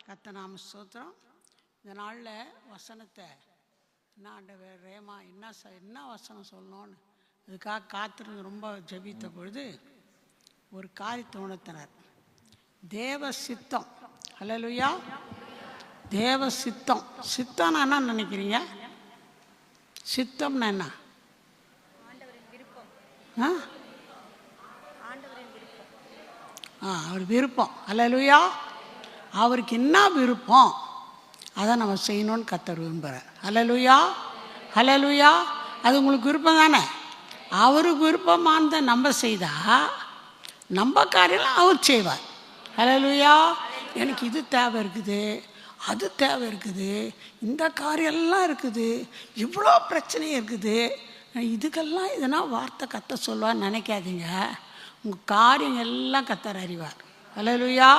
கர்த்தநாம ஸ்தோத்திரம். இந்த நாளில் வசனத்தை என்ன ஆண்டவர் ரேமா என்ன வசனம் சொல்லணும்னு அதுக்காக காத்திருந்து ரொம்ப ஜெபித்த பொழுது ஒரு காரியத்தை உணர்த்தினார். தேவ சித்தம். ஹல்லேலூயா. தேவ சித்தம். சித்தம்னா என்ன நினைக்கிறீங்க? சித்தம்னா என்ன? அவர் விருப்பம். ஹல்லேலூயா. அவருக்கு என்ன விருப்பம் அதை நம்ம செய்யணும்னு கர்த்தர் விரும்புகிறார். ஹல்லேலூயா. ஹல்லேலூயா. அது உங்களுக்கு விருப்பம் தானே? அவருக்கு விருப்பமானதை நம்ம செய்தால் நம்ம காரியெல்லாம் அவர் செய்வார். ஹல்லேலூயா. எனக்கு இது தேவை இருக்குது, அது தேவை இருக்குது, இந்த காரியெல்லாம் இருக்குது, இவ்வளோ பிரச்சனை இருக்குது, இதுக்கெல்லாம் எதனா வார்த்தை கர்த்தர் சொல்லுவான்னு நினைக்காதீங்க. உங்கள் காரியங்கள் எல்லாம் கர்த்தர் அறிவார். ஹல்லேலூயா.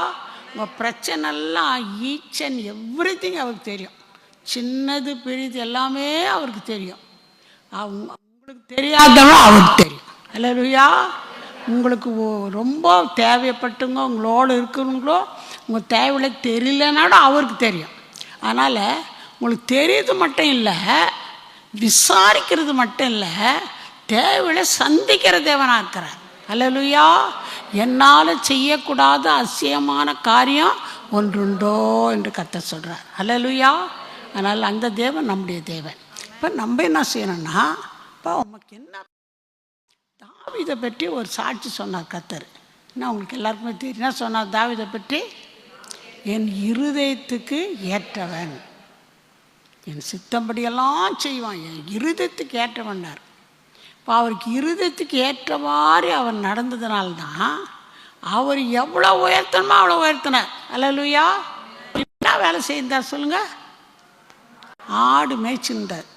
உங்கள் பிரச்சனைலாம் ஈச் அண்ட் எவ்ரிதிங் அவருக்கு தெரியும். சின்னது பெரியது எல்லாமே அவருக்கு தெரியும். உங்களுக்கு தெரியாதவங்க அவருக்கு தெரியும். ஹல்லேலூயா. உங்களுக்கு ரொம்ப தேவைப்பட்டுங்க உங்களோடு இருக்கிறவங்களோ உங்கள் தேவையில்லை தெரியலனாலும் அவருக்கு தெரியும். அதனால் உங்களுக்கு தெரியுது மட்டும் இல்லை, விசாரிக்கிறது மட்டும் இல்லை, தேவையில்லை சந்திக்கிற தேவனாக இருக்கிறார். ஹல்லேலூயா. என்னால் செய்யக்கூடாத அதிசயமான காரியம் ஒன்றுண்டோ என்று கர்த்தர் சொல்கிறார். ஹல்லேலூயா. அதனால் அந்த தேவன் நம்முடைய தேவன். இப்போ நம்ம என்ன செய்யணும்னா, இப்போ உமக்கு என்ன தாவீதை பற்றி ஒரு சாட்சி சொன்னார் கர்த்தர். என்ன உங்களுக்கு எல்லாருக்குமே தெரியும். என்ன சொன்னார் தாவீதை பற்றி? என் இருதயத்துக்கு ஏற்றவன், என் சித்தம்படியெல்லாம் செய்வான், என் இருதயத்துக்கு ஏற்றவன்னார். இப்போ அவருக்கு இருதயத்துக்கு ஏற்றவாறு அவர் நடந்ததுனால்தான் அவர் எவ்வளோ உயர்த்தணுமோ அவ்வளோ உயர்த்தினார். ஹல்லேலூயா. என்ன வேலை செய்தார் சொல்லுங்கள்? ஆடு மேய்ச்சிருந்தார்.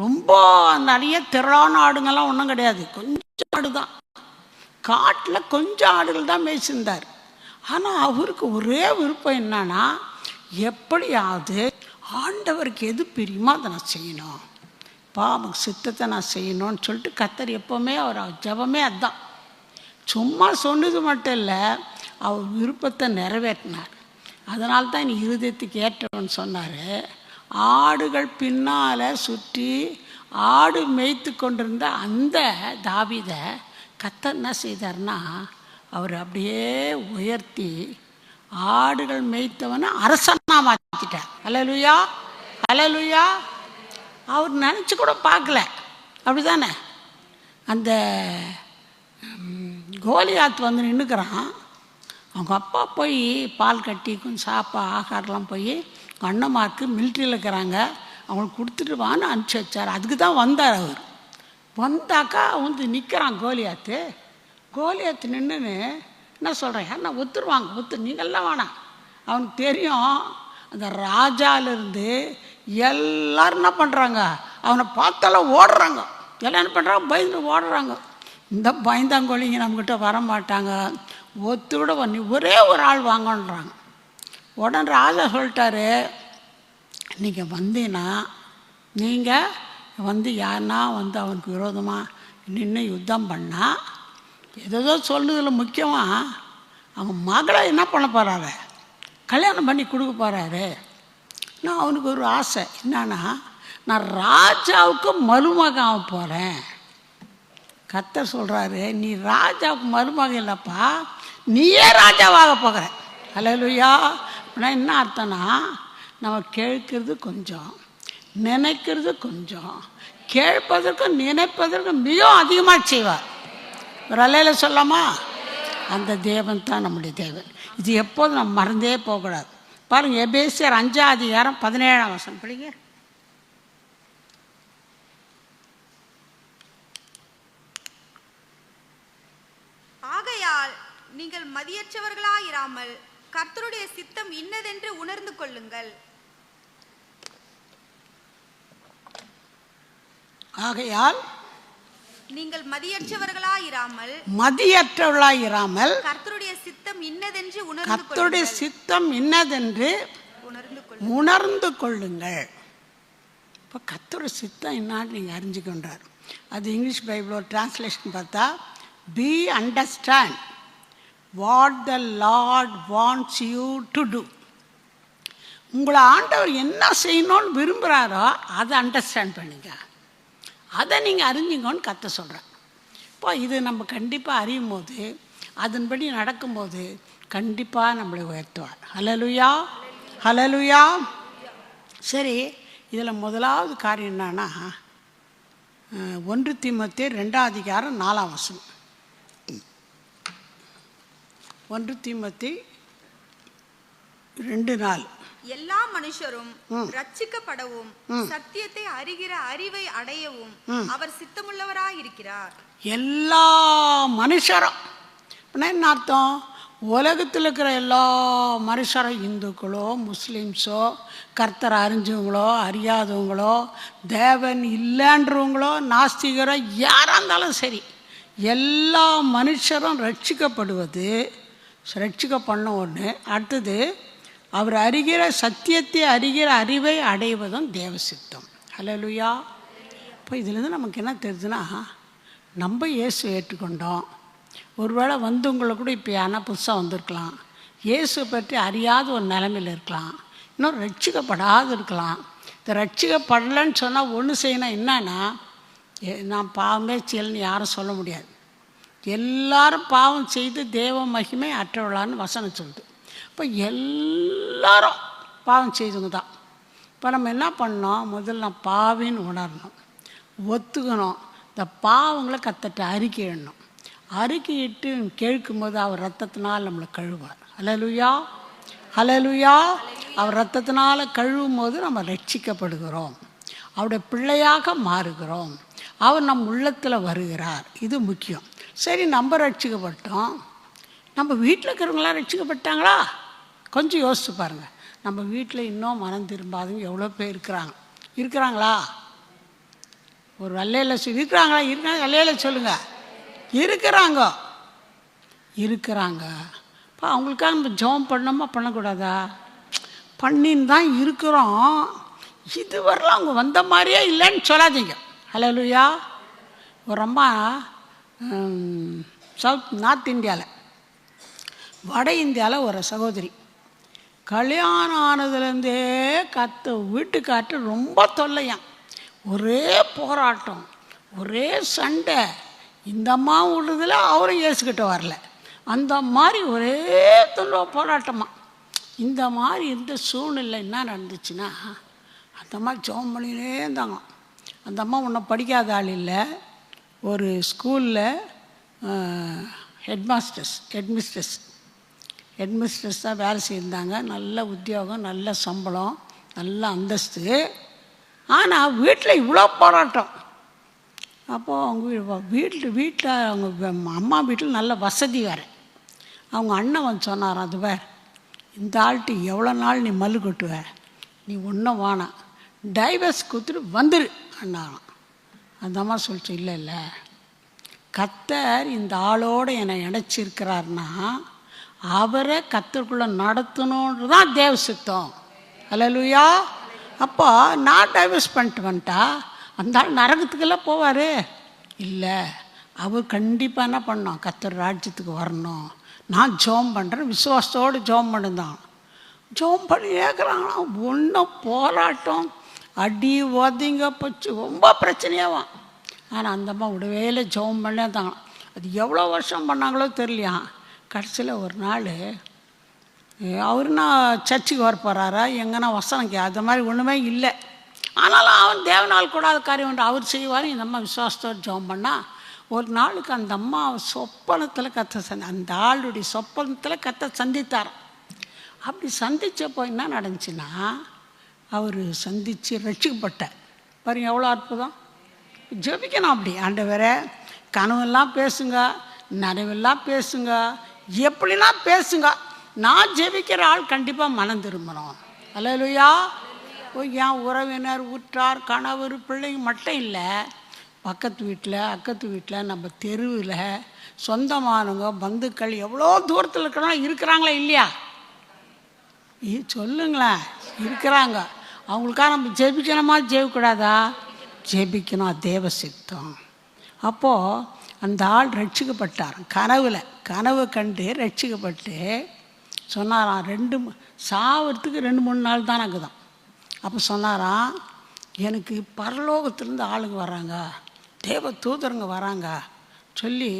ரொம்ப நிறைய திரளான ஆடுங்கள்லாம் ஒன்றும் கிடையாது, கொஞ்சம் ஆடு தான். காட்டில் கொஞ்சம் ஆடுகள் தான் மேய்ச்சிருந்தார். ஆனால் அவருக்கு ஒரே விருப்பம் என்னன்னா, எப்படியாவது ஆண்டவருக்கு எது பிரியுமோ அதை நான் செய்யணும், பாவம் சித்தத்தை நான் செய்யணும்னு சொல்லிட்டு கர்த்தர் எப்போவுமே அவர் ஜெபமே அதுதான். சும்மா சொன்னது மட்டும் இல்லை, அவர் விருப்பத்தை நிறைவேற்றினார். அதனால தான் நீ இருதயத்துக்கு ஏற்றவன் சொன்னார். ஆடுகள் பின்னால் சுற்றி ஆடு மேய்த்து கொண்டிருந்த அந்த தாவீதை கர்த்தர் என்ன செய்தார்னா, அவர் அப்படியே உயர்த்தி ஆடுகள் மேய்த்தவனை அரசனாக மாற்றிட்டார். ஹல்லேலூயா. ஹல்லேலூயா. அவர் நினச்சி கூட பார்க்கல. அப்படி தானே? அந்த கோலியாத் வந்து நின்றுக்கிறான். அவங்க அப்பா போய் பால் கட்டி கொஞ்சம் ஆகாரம்லாம் போய் அண்ணமாருக்கு மிலிட்ரியில் இருக்கிறாங்க, அவங்களுக்கு கொடுத்துட்டு வான்னு அனுப்பிச்சி வச்சார். அதுக்கு தான் வந்தார். அவர் வந்தாக்கா வந்து நிற்கிறான் கோலியாத்து. கோலியாத்து நின்றுன்னு என்ன சொல்கிறேன், யாருன்னா ஒத்துருவாங்க, நீங்கள்லாம் வேணாம். அவனுக்கு தெரியும் அந்த ராஜாவிலேருந்து எல்லோரும் என்ன பண்ணுறாங்க, அவனை பார்த்தாலும் ஓடுறாங்க. எல்லாம் என்ன பண்ணுறாங்க, பயந்து ஓடுறாங்க. இந்த பயந்தாங்கோழிங்க நம்மக்கிட்ட வர மாட்டாங்க, ஒத்துவிட நீ ஒரே ஒரு ஆள் வாங்கன்றாங்க. உடனே ராஜா சொல்லிட்டாரு, நீங்கள் வந்தீங்கன்னா நீங்கள் வந்து யாருன்னா வந்து அவனுக்கு விரோதமாக நின்று யுத்தம் பண்ணால் ஏதோ சொல்லுதில் முக்கியமாக அவங்க மகளை என்ன பண்ண போகிறாரு, கல்யாணம் பண்ணி கொடுக்க போகிறாரு. நான் அவனுக்கு ஒரு ஆசை என்னன்னா, நான் ராஜாவுக்கு மருமகன் ஆக போகிறேன். கர்த்தர் சொல்கிறாரு, நீ ராஜாவுக்கு மருமகன் இல்லைப்பா, நீயே ராஜாவாக போகிற. ஹல்லேலூயா. அப்படின்னா என்ன அர்த்தம்னா, நம்ம கேட்கறது கொஞ்சம், நினைக்கிறது கொஞ்சம், கேட்பதற்கும் நினைப்பதற்கும் மிகவும் அதிகமாக செய்வார். ஒரு அல்லையில சொல்லாமா? அந்த தேவன் தான் நம்முடைய தேவன். இது எப்போதும் நம்ம மறந்தே போகக்கூடாது. பாருங்கள், எபேசியர் 5:17 படிங்க. ஆகையால் நீங்கள் மதியற்றவர்களாயிராமல் கர்த்தருடைய சித்தம் இன்னதென்று உணர்ந்து கொள்ளுங்கள். ஆகையால் நீங்கள் மதியற்றவர்களாயிராமல் கர்த்தருடைய சித்தம் இன்னதென்று உணர்ந்து கொள்ளுங்கள். இப்போ கர்த்தருடைய சித்தம் என்னான்னு நீங்கள் அறிஞ்சுக்கொண்டார். அது இங்கிலீஷ் பைபிளோட டிரான்ஸ்லேஷன் பார்த்தா, be understand what the lord wants you to do. உங்களை ஆண்டவர் என்ன செய்யணும்னு விரும்புகிறாரோ அதை அண்டர்ஸ்டாண்ட் பண்ணிங்க, அதை நீங்கள் அறிஞ்சிங்கன்னு கத்த சொல்கிறேன். இப்போ இது நம்ம கண்டிப்பாக அறியும் போது, அதன்படி நடக்கும்போது கண்டிப்பாக நம்மளை உயர்த்துவார். ஹல்லேலூயா, ஹல்லேலூயா. சரி, இதில் முதலாவது காரியம் என்னன்னா 1 தீமோத்தேயு 2:4. 1 தீமோத்தேயு 2:4. எல்லா மனுஷரும் ரட்சிக்கப்படவும் சத்தியத்தை அறிகிற அறிவை அடையவும் அவர் சித்தமுள்ளவராயிருக்கிறார். எல்லா மனுஷரும் என்ன அர்த்தம்? உலகத்தில் இருக்கிற எல்லா மனுஷரும், இந்துக்களோ முஸ்லீம்ஸோ, கர்த்தரை அறிஞ்சவங்களோ அறியாதவங்களோ, தேவன் இல்லைன்றவங்களோ நாஸ்திகரோ யாராக இருந்தாலும் சரி, எல்லா மனுஷரும் ரட்சிக்கப்படுவது, ரட்சிக்கப்பண்ண ஒன்று. அடுத்தது அவர் அறிகிற சத்தியத்தை அறிகிற அறிவை அடைவதும் தேவ சித்தம். ஹல்லேலூயா. இப்போ இதுலேருந்து நமக்கு என்ன தெரியுதுன்னா, நம்ம இயேசு ஏற்றுக்கொண்டோம். ஒருவேளை வந்தவங்களை கூட இப்போ யாரா புதுசாக வந்திருக்கலாம், இயேசுவை பற்றி அறியாத ஒரு நிலைமையில் இருக்கலாம், இன்னும் ரட்சிக்கப்படாது இருக்கலாம். இந்த ரட்சிக்கப்படலைன்னு சொன்னால் ஒன்று செய்யணும். என்னன்னா, நான் பாவமே செய்யலைன்னு யாரும் சொல்ல முடியாது. எல்லாரும் பாவம் செய்து தேவ மகிமை அற்றவளான்னு வசனம் சொல்லுது. இப்போ எல்லாரும் பாவம் செய்தவங்க தான். இப்போ நம்ம என்ன பண்ணோம்? முதல்ல நான் பாவின்னு உணரணும், ஒத்துக்கணும், இந்த பாவங்களை கத்தட்ட அறிக்கையிடணும். அறிக்கையிட்டு கேட்கும்போது அவர் ரத்தத்தினால் நம்மளை கழுவார். ஹல்லேலூயா, ஹல்லேலூயா. அவர் ரத்தத்தினால் கழுவும் போது நம்ம ரட்சிக்கப்படுகிறோம், அவருடைய பிள்ளையாக மாறுகிறோம், அவர் நம் உள்ளத்தில் வருகிறார். இது முக்கியம். சரி, நம்ம ரட்சிக்கப்பட்டோம், நம்ம வீட்டில் இருக்கிறவங்களாம் ரட்சிக்கப்பட்டாங்களா? கொஞ்சம் யோசிச்சு பாருங்கள். நம்ம வீட்டில் இன்னும் மனம் திரும்பாதவங்க எவ்வளோ பேர் இருக்கிறாங்களா? ஒரு அல்லையில் இருக்கிறாங்களா? இருக்காங்க, அல்லையில் சொல்லுங்கள். இருக்கிறாங்க. இப்போ அவங்களுக்காக நம்ம ஜெபம் பண்ணோமா பண்ணக்கூடாதா? பண்ணின்னு தான் இருக்கிறோம். இதுவரைலாம் அவங்க வந்த மாதிரியே இல்லைன்னு சொல்லாதீங்க. ஹல்லேலூயா. ஒரு அம்மா நார்த் இந்தியாவில், வட இந்தியாவில் ஒரு சகோதரி, கல்யாணம் ஆனதுலேருந்தே வீட்டுக்காட்டு ரொம்ப தொல்லையாம், ஒரே போராட்டம், ஒரே சண்டை. இந்த அம்மா விடுறதுல அவரும் இயேசுக்கிட்ட வரல, அந்த மாதிரி ஒரே போராட்டமாக. இந்த மாதிரி இருந்த சூழ்நிலை என்ன நடந்துச்சுன்னா, அந்த அம்மா ஜெபம் பண்ணினே இருந்தாங்க. அந்த அம்மா ஒன்றும் படிக்காத ஆள் இல்லை, ஒரு ஸ்கூலில் ஹெட்மிஸ்ட்ரஸ் தான் வேலை செய்திருந்தாங்க. நல்ல உத்தியோகம், நல்ல சம்பளம், நல்ல அந்தஸ்து. ஆனால் வீட்டில் இவ்வளோ போராட்டம். அப்போது அவங்க வீட்டில் அவங்க அம்மா வீட்டில் நல்ல வசதி வேறு. அவங்க அண்ணன் வந்து சொன்னாராம், அது வேறு, இந்த ஆள்கிட்ட எவ்வளோ நாள் நீ மல்லு கொட்டுவ, நீ ஒன்றும் வேணாம், டைவர்ஸ் கொடுத்துட்டு வந்துரு அண்ணாராம். அந்த அம்மா சொல்லிச்சு, இல்லை இல்லை, கர்த்தர் இந்த ஆளோடு என்னை இணைச்சிருக்கிறாருன்னா அவரை கர்த்தருக்குள்ளே நடத்தணுன்றது தான் தேவ சித்தம். ஹல்லேலூயா. அப்போ நான் டைவர்ஸ் பண்ணிட்டு வந்துட்டா அந்த ஆள் நரகத்துக்கெல்லாம் போவார்? இல்லை, அவர் கண்டிப்பாக என்ன பண்ணோம்? கர்த்தர் ராஜ்யத்துக்கு வரணும். நான் ஜெபம் பண்ணுறேன், விசுவாசத்தோடு ஜெபம் பண்ணுதான். ஜெபம் பண்ணி கேட்குறாங்கன்னா ஒன்றும் போராட்டம், அடி உதங்க போச்சு, ரொம்ப பிரச்சனையாகும். ஆனால் அந்த அம்மா விடவேல ஜெபம் பண்ணே தான். அது எவ்வளோ வருஷம் பண்ணாங்களோ தெரியலையா. கடைசியில் ஒரு நாள் அவருனா சர்ச்சுக்கு வர போகிறாரா, எங்கன்னா வசனம் அது மாதிரி ஒன்றுமே இல்லை. ஆனாலும் அவன் தேவனால் கூடாத காரியம் ஒன்று அவர் செய்வார். இந்த அம்மா விசுவாசத்தோடு ஜெபம் பண்ணால் ஒரு நாளுக்கு அந்த அம்மா சொப்பனத்தில் அந்த ஆளுடைய சொப்பனத்தில் கத்த சந்தித்தார். அப்படி சந்தித்தப்போ என்ன நடந்துச்சுன்னா, அவர் சந்தித்து ரட்சிக்கப்பட்டார். பாருங்க எவ்வளோ அற்புதம். ஜெபிக்கணும் அப்படி. ஆண்டவரே, கனவெல்லாம் பேசுங்க, நனவெல்லாம் பேசுங்க, எப்படின்னா பேசுங்க, நான் ஜெபிக்கிற ஆள் கண்டிப்பாக மனம் திரும்பணும். ஹல்லேலூயா. என் உறவினர், உற்றார், கணவர், பிள்ளைங்க மட்டும் இல்லை, பக்கத்து வீட்டில், அக்கத்து வீட்டில், நம்ம தெருவில் சொந்தமானவங்க, பந்துக்கள் எவ்வளோ தூரத்தில் இருக்கிறாங்களா இல்லையா? சொல்லுங்களேன், இருக்கிறாங்க. அவங்களுக்காக நம்ம ஜெபிக்கணுமா ஜெபிக்கூடாதா? ஜெபிக்கணும், தேவ சித்தம். அப்போது அந்த ஆள் ரட்சிக்கப்பட்டார். கனவு கண்டு ரட்சிக்கப்பட்டு சொன்னாராம் சாவறதுக்கு 2-3 நாள் தான் ஆகுதான். அப்போ சொன்னாராம், எனக்கு பரலோகத்திலேருந்து ஆளுங்க வராங்க, தேவ தூதருங்க வராங்க சொல்லி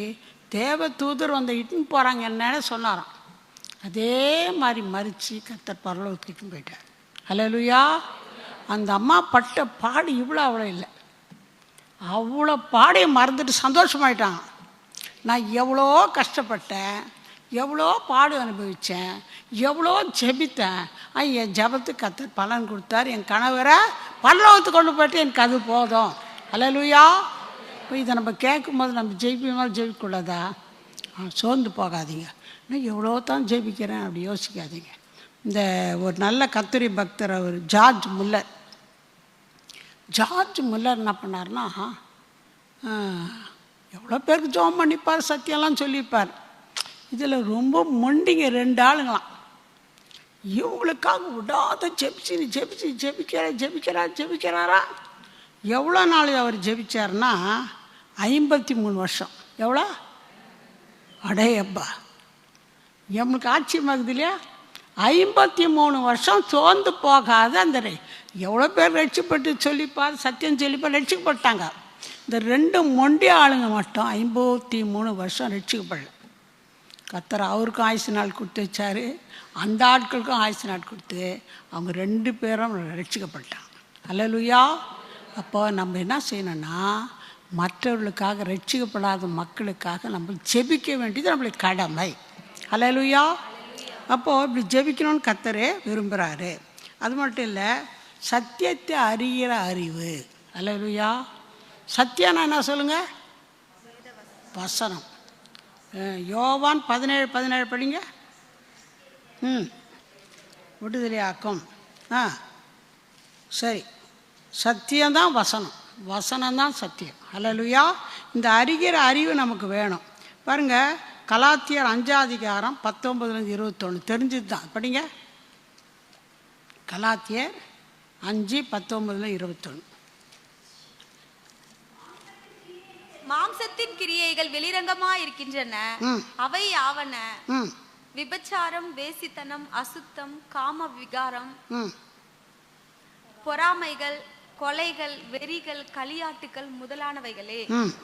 தேவ தூதர் வந்து இட்டுன்னு போகிறாங்க என்னன்னு சொன்னாராம். அதே மாதிரி மறித்து கர்த்தர் பரலோகத்துக்கு போயிட்டார். ஹல்லேலூயா. அந்த அம்மா பட்ட பாடு அவ்வளோ இல்லை, அவ்வளோ பாடையை மறந்துட்டு சந்தோஷமாயிட்டாங்க. நான் எவ்வளோ கஷ்டப்பட்டேன், எவ்வளோ பாடு அனுபவித்தேன், எவ்வளோ ஜெபித்தேன், என் ஜெபத்துக்கு கர்த்தர் பலன் கொடுத்தார், என் கணவரை பரலோகத்துக்கு கொண்டு போய்ட்டு எனக்கு அது போதும். ஹல்லேலூயா. இப்போ இதை நம்ம கேட்கும்போது நம்ம ஜெபிக்கக்கூடாதா? சோர்ந்து போகாதீங்க. இன்னும் எவ்வளோ தான் ஜெபிக்கிறேன் அப்படி யோசிக்காதீங்க. இந்த ஒரு நல்ல கர்த்தருடைய பக்தர் அவர் ஜார்ஜ் முல்லர் என்ன பண்ணார்னா, எவ்வளோ பேருக்கு ஜெபம் பண்ணிப்பார், சத்தியம்லாம் சொல்லியிருப்பார். இதில் ரொம்ப மொண்டிங்க 2 ஆளுங்களாம். இவங்களுக்காக விடாத ஜெபிக்கிறாரா. எவ்வளோ நாள் அவர் ஜெபிச்சார்னா 53 வருஷம். எவ்வளோ? அடையப்பா, எங்களுக்கு ஆச்சரியமாகுது இல்லையா? 53 வருஷம் சோர்ந்து போகாத அந்த எவ்வளோ பேர் ரட்சிப்பட்டு சொல்லிப்பார், சத்தியம் சொல்லிப்பார், ரட்சிக்கப்பட்டாங்க. இந்த 2 மொண்டி ஆளுங்க மட்டும் 53 வருஷம் ரட்சிக்கப்படல. கர்த்தர் அவருக்கும் ஆயுசு நாள் கொடுத்து வச்சார், அந்த ஆட்களுக்கும் ஆயுசு நாள் கொடுத்து அவங்க 2 பேரும் ரட்சிக்கப்பட்டாங்க. ஹல்லேலூயா. அப்போ நம்ம என்ன செய்யணும்னா, மற்றவர்களுக்காக ரட்சிக்கப்படாத மக்களுக்காக நம்ம ஜெபிக்க வேண்டியது நம்மளுக்கு கடமை. ஹல்லேலூயா. அப்போது இப்படி ஜெபிக்கணும்னு கர்த்தரே விரும்புகிறாரு. அது மட்டும் இல்லை, சத்தியத்தை அறிகிற அறிவு. ஹல்லேலூயா. சத்தியம்னா என்ன சொல்லுங்கள்? வசனம். யோவான் 17:17 படிங்க. விடுதலையாக்கும். சரி, சத்தியம்தான் வசனம், வசனம்தான் சத்தியம். ஹல்லேலூயா. இந்த அறிகிற அறிவு நமக்கு வேணும். பாருங்கள், கலாத்தியர் 5:19-21 தெரிஞ்சது தான். படிங்க. கலாத்தியர் 5:19-21. மாம்சத்தின் கிரியைகள் வெளிரங்கமா இருக்கின்றன. அவை யாவன? விபச்சாரம், வேசித்தனம், அசுத்தம், காம விகாரம், பொறாமைகள், கொலைகள், வெறிகள், களியாட்டுகள் முதலானவைகளே.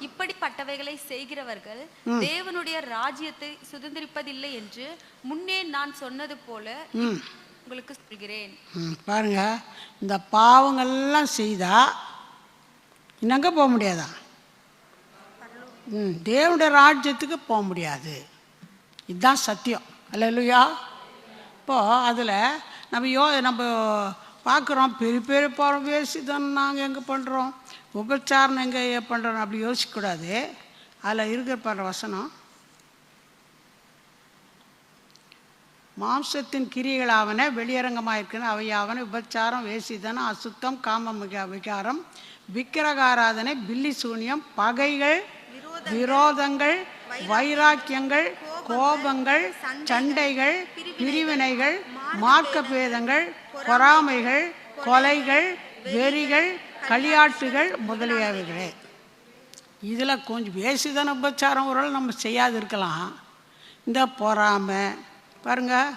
இப்படிப்பட்டவைகளை செய்கிறவர்கள் தேவனுடைய ராஜ்யத்தை சுதந்திரிப்பதில்லை என்று முன்னே நான் சொன்னது போல உங்களுக்கு சொல்கிறேன். பாருங்க, இந்த பாவங்கள்லாம் செய்தா இன்னங்க போக முடியாதா? தேவனுடைய ராஜ்யத்துக்கு போக முடியாது. இதுதான் சத்தியம். அல்லேலூயா. இப்போது அதில் நம்ம பார்க்குறோம், பெரிய பெரிய போகிறோம், வேசிதான் நாங்கள் எங்கே பண்ணுறோம், உபச்சாரம் எங்கே பண்ணுறோம், அப்படி யோசிக்கக்கூடாது. அதில் இருக்கிற வசனம், மாம்சத்தின் கிரியைகளாவன வெளியரங்கமாக இருக்குன்னு அவையாவன விபச்சாரம், வேசிதனம், அசுத்தம், காம விகாரம், விக்கிரகாராதனை, பில்லி சூனியம், பகைகள், விரோதங்கள், வைராக்கியங்கள், கோபங்கள், சண்டைகள், பிரிவினைகள், மார்க்க பேதங்கள், பொறாமைகள், கொலைகள், வெறிகள், களியாட்டுகள் முதலியவைகளே. இதில் கொஞ்சம் வேசிதன உபச்சாரம் ஒரு நம்ம செய்யாது இருக்கலாம். இந்த பொறாமை பாருங்கள்,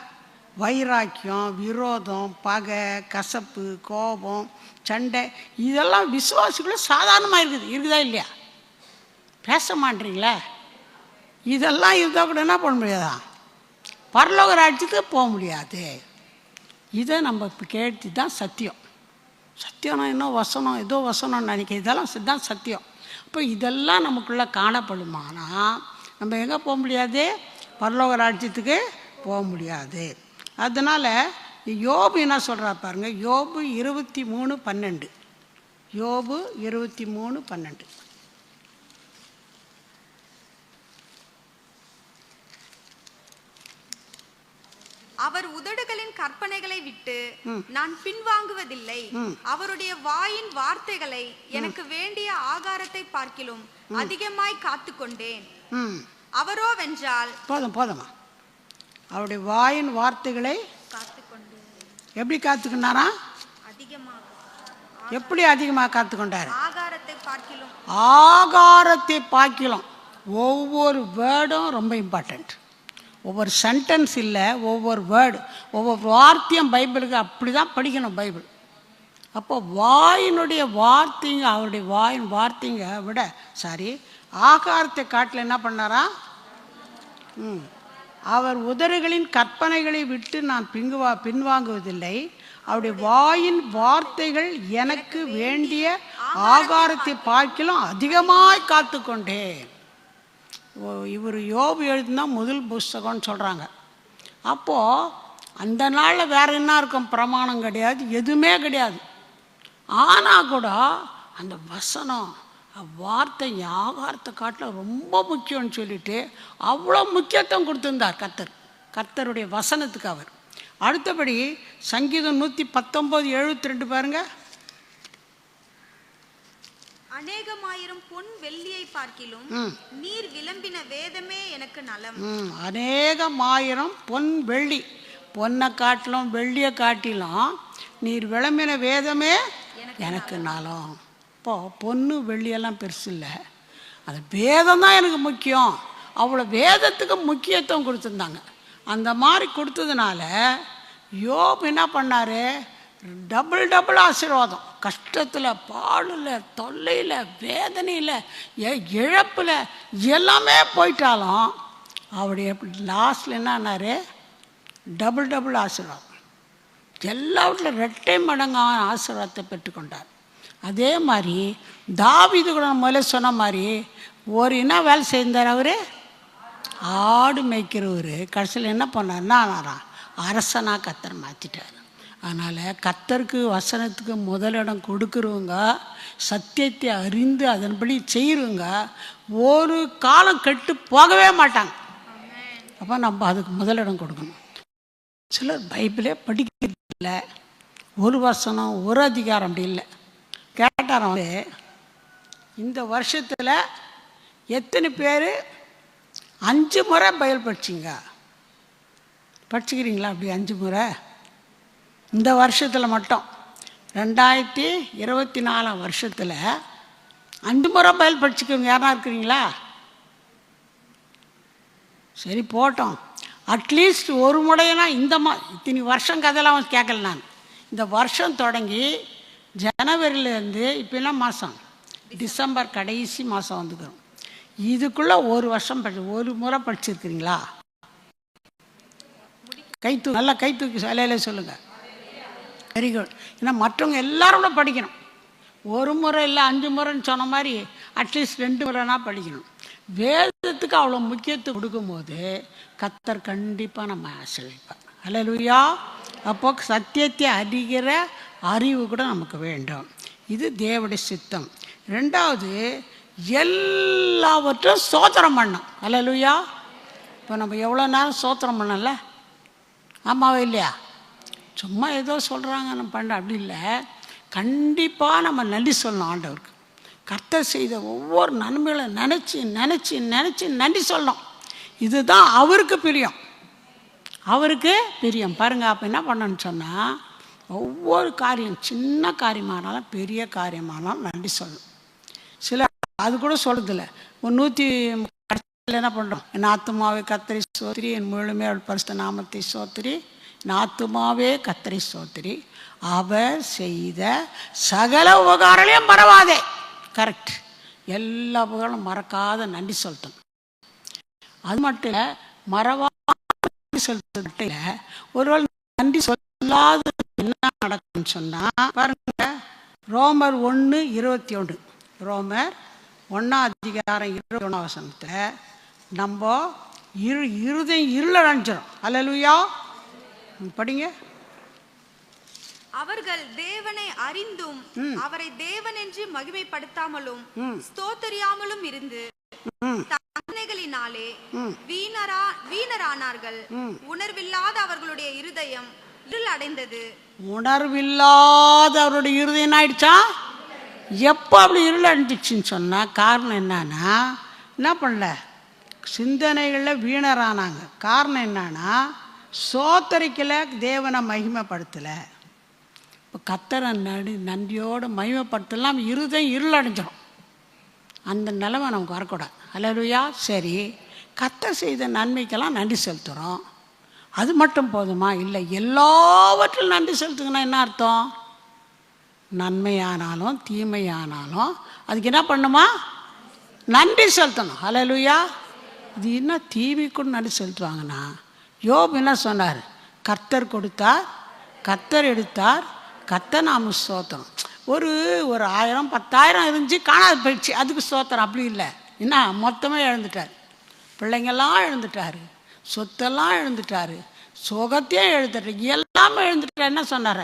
வைராக்கியம், விரோதம், பகை, கசப்பு, கோபம், சண்டை, இதெல்லாம் விசுவாசிகளும் சாதாரணமாக இருக்குதா இல்லையா? பேச மாட்டீங்களா? இதெல்லாம் இருந்தால் கூட என்ன பண்ண முடியாதா? பரலோக ராஜ்யத்துக்கு போக முடியாது. இதை நம்ம இப்போ கேட்டு தான் சத்தியம். சத்தியம்னா இன்னும் வசனம், ஏதோ வசனம் நினைக்க, இதெல்லாம் தான் சத்தியம். இப்போ இதெல்லாம் நமக்குள்ளே காணப்படுமானா நம்ம எங்கே போக முடியாது? பரலோக ராஜ்யத்துக்கு போக முடியாது. அதனால் யோபு என்ன சொல்கிறா பாருங்க, யோபு 23:12. யோபு 23:12. அவர் உதடுகளின் கற்பனைகளை விட்டு நான் பின்வாங்குவதில்லை. அவருடைய வாயின் வார்த்தைகளை எனக்கு வேண்டிய ஆகாரத்தை பார்க்கிலும் அதிகமாய் காத்து கொண்டேன். அவரோ வென்றால் போதுமா, அவருடைய வாயின் வார்த்தைகளை எப்படி காத்துக்கொண்டாரா? எப்படி அதிகமாக காத்துக்கொண்டார்? ஆகாரத்தை பார்க்கிலும். ஒவ்வொரு வேர்டும் ரொம்ப இம்பார்ட்டண்ட். ஒவ்வொரு சென்டென்ஸ் இல்லை, ஒவ்வொரு வேர்டு, ஒவ்வொரு வார்த்தையும் பைபிளுக்கு அப்படி தான் படிக்கணும் பைபிள். அப்போ வாயினுடைய வார்த்தைங்க, அவருடைய வாயின் வார்த்தைங்க விட ஆகாரத்தை காட்டில் என்ன பண்ணாரா? அவர் உதடுகளின் கற்பனைகளை விட்டு நான் பின்வாங்குவதில்லை, அவருடைய வாயின் வார்த்தைகள் எனக்கு வேண்டிய ஆகாரத்தை பார்க்கலாம் அதிகமாய் காத்து கொண்டேன். இவர் யோபு எழுதினா முதல் புஸ்தகம்னு சொல்கிறாங்க. அப்போது அந்த நாளில் வேறு என்ன இருக்கும்? பிரமாணம் கிடையாது, எதுவுமே கிடையாது. ஆனால் கூட அந்த வசனம் வார்த்தை ஆகாரத்தை காட்டில் ரொம்ப முக்கியம்னு சொல்லிட்டு அவ்வளோ முக்கியத்துவம் கொடுத்துருந்தார் கர்த்தருடைய வசனத்துக்கு அவர். அடுத்தபடி சங்கீதம் 119:72 பாருங்க. அநேகமாயிரம் பொன் வெள்ளியை பார்க்கிலும் நீர் விளம்பின வேதமே எனக்கு நலம். அநேகமாயிரம் பொன் வெள்ளி, பொன்னை காட்டிலும் வெள்ளியை காட்டிலும் நீர் விளம்பின வேதமே எனக்கு நலம். இப்போ பொண்ணு வெள்ளியெல்லாம் பெருசு இல்லை, அது வேதம் தான் எனக்கு முக்கியம். அவ்வளோ வேதத்துக்கு முக்கியத்துவம் கொடுத்துருந்தாங்க. அந்த மாதிரி கொடுத்ததுனால யோபு என்ன பண்ணார்? டபுள் ஆசீர்வாதம். கஷ்டத்தில், பாடில், தொல்லையில், வேதனையில், இழப்பில் எல்லாமே போயிட்டாலும் அவருடைய லாஸ்டில் என்னன்னாரு? டபுள் ஆசீர்வாதம். எல்லாவற்றிலும் இரட்டை மடங்கான ஆசீர்வாதத்தை பெற்றுக்கொண்டார். அதே மாதிரி தாவீது கூட முதல்ல சொன்ன மாதிரி என்ன வேலை செய்தார்? அவர் ஆடு மேய்க்கிறவர். கடைசியில் என்ன பண்ணார்னா அரசனாக கர்த்தர் மாற்றிட்டார். அதனால் கர்த்தருக்கு வசனத்துக்கு முதலிடம் கொடுக்குறவங்க, சத்தியத்தை அறிந்து அதன்படி செய்கிறவங்க ஒரு காலம் கெட்டு போகவே மாட்டாங்க. அப்போ நம்ம அதுக்கு முதலிடம் கொடுக்கணும். சிலர் பைபிளே படிக்கிறது இல்லை, ஒரு வசனம் ஒரு அதிகாரம் அப்படி இல்லை. கேட்டார் அவன், இந்த வருஷத்தில் எத்தனை பேர் 5 முறை பைபிள் படிச்சுக்கிறீங்களா? அப்படி 5 முறை இந்த வருஷத்தில் மட்டும் 2024 வருஷத்தில் 5 முறை பைபிள் படிச்சுக்கிறவங்க யாரா இருக்கிறீங்களா? சரி போட்டோம், அட்லீஸ்ட் ஒரு முறைனா இத்தனை வருஷம் கதையெல்லாம் கேட்கல. நான் இந்த வருஷம் தொடங்கி ஜனவரியிலேருந்து இப்போ என்ன மாதம்? டிசம்பர் கடைசி மாதம் வந்துக்கிறோம். இதுக்குள்ளே ஒரு வருஷம் ஒரு முறை படிச்சிருக்கிறீங்களா? நல்லா கை தூக்கி சிலையில சொல்லுங்கள். Very good. ஏன்னா மற்றவங்க எல்லாரோட படிக்கணும். ஒரு முறை இல்லை 5 முறைன்னு சொன்ன மாதிரி அட்லீஸ்ட் 2 முறைனா படிக்கணும். வேதத்துக்கு அவ்வளோ முக்கியத்துவம் கொடுக்கும்போது கர்த்தர் கண்டிப்பாக நம்ம ஆசீர்வதிப்பார். அல்லேலூயா. அப்போ சத்தியத்தை அறிகிற அறிவு கூட நமக்கு வேண்டும். இது தேவனுடைய சித்தம். 2வது எல்லாவற்றும் ஸ்தோத்திரம் பண்ணணும். அல்லேலூயா. இப்போ நம்ம எவ்வளோ நேரம் ஸ்தோத்திரம் பண்ணல? ஆமாவா இல்லையா? சும்மா ஏதோ சொல்கிறாங்க நம்ம பண்ண அப்படி இல்லை. கண்டிப்பாக நம்ம நன்றி சொல்லணும் ஆண்டவருக்கு. கர்த்தர் செய்த ஒவ்வொரு நன்மைகளை நினச்சி நினச்சி நினச்சி நன்றி சொல்லணும். இதுதான் அவருக்கு பிரியம். அவருக்கு பிரியம் பாருங்கள். அப்போ என்ன பண்ணணும்னு சொன்னால், ஒவ்வொரு காரியம், சின்ன காரியமானாலும் பெரிய காரியமானாலும் நன்றி சொல்லணும். சில அது கூட சொல்கிறதில்ல. ஒரு 100 என்ன பண்ணுறோம்? என் ஆத்துமாவே கர்த்தரை ஸ்தோத்திரி, என் முழுமே அவள் பரிசுத்த நாமத்தை ஸ்தோத்திரி, என் ஆத்துமாவே கர்த்தரை ஸ்தோத்திரி, அவர் செய்த சகல உபகாரங்களையும் மறவாதே. கரெக்ட். எல்லா உபகாரம் மறக்காத நன்றி சொல்லணும். அது மட்டும் இல்லை, மறவாத சொல்றது மட்டும் இல்லை, ஒருவேளை நன்றி சொல்லாத என்ன நடக்கும்னு சொன்னால் பாருங்க, ரோமர் 1:21, ரோமர் 1:21 நம்ம இருதயம் இருள அடைஞ்சிடும். அல்லேலூயா. படிங்க. அவர்கள் தேவனை அறிந்தும் அவரை தேவன் என்று மகிமைப்படுத்தாமலும் ஸ்தோத்தரியாமலும் இருந்து தன்னைகளினாலே வீணரானார்கள். உணர்வில்லாத அவர்களுடைய இருதயம் இருள் அடைந்தது. உணர்வில்லாத அவருடைய இருதயம் ஆயிடுச்சா? எப்போ அப்படி இருள் அடைஞ்சிச்சுன்னு சொன்னால் காரணம் என்னன்னா, என்ன பண்ணல? சிந்தனைகளில் வீணரானாங்க. காரணம் என்னன்னா, சோத்தரிக்கலை, தேவனை மகிமைப்படுத்தலை. இப்போ கர்த்தரை நன்றியோடு மகிமைப்படுத்தலாம், இருதயம் இருள் அடைஞ்சிடும். அந்த நிலைமை நமக்கு வரக்கூடாது. அல்லேலூயா. சரி, கர்த்தர் செய்த நன்மைக்கெல்லாம் நன்றி செலுத்துகிறோம். அது மட்டும் போதுமா? இல்லை, எல்லாவற்றிலும் நன்றி செலுத்துங்கன்னா என்ன அர்த்தம்? நன்மையானாலும் தீமையானாலும் அதுக்கு என்ன பண்ணுமா? நன்றி செலுத்தணும். ஹல்லேலூயா. இது என்ன தீமைக்கு நன்றி செலுத்துவாங்கன்னா, யோபு என்ன சொன்னார்? கர்த்தர் கொடுத்தார், கர்த்தர் எடுத்தார், கர்த்தர் நாம ஸ்தோத்திரம். ஒரு 1000 10,000 இருந்துச்சு, காணாது போயிடுச்சு, அதுக்கு ஸ்தோத்திரம். அப்படி இல்லை. என்ன, மொத்தமாக இழந்துட்டார். பிள்ளைங்கெல்லாம் இழந்துட்டார், சொத்தெல்லாம் இழந்துட்டார், சுகத்தையும் எழுந்துட்டார், எல்லாமே எழுந்துட்டார். என்ன சொன்னார்?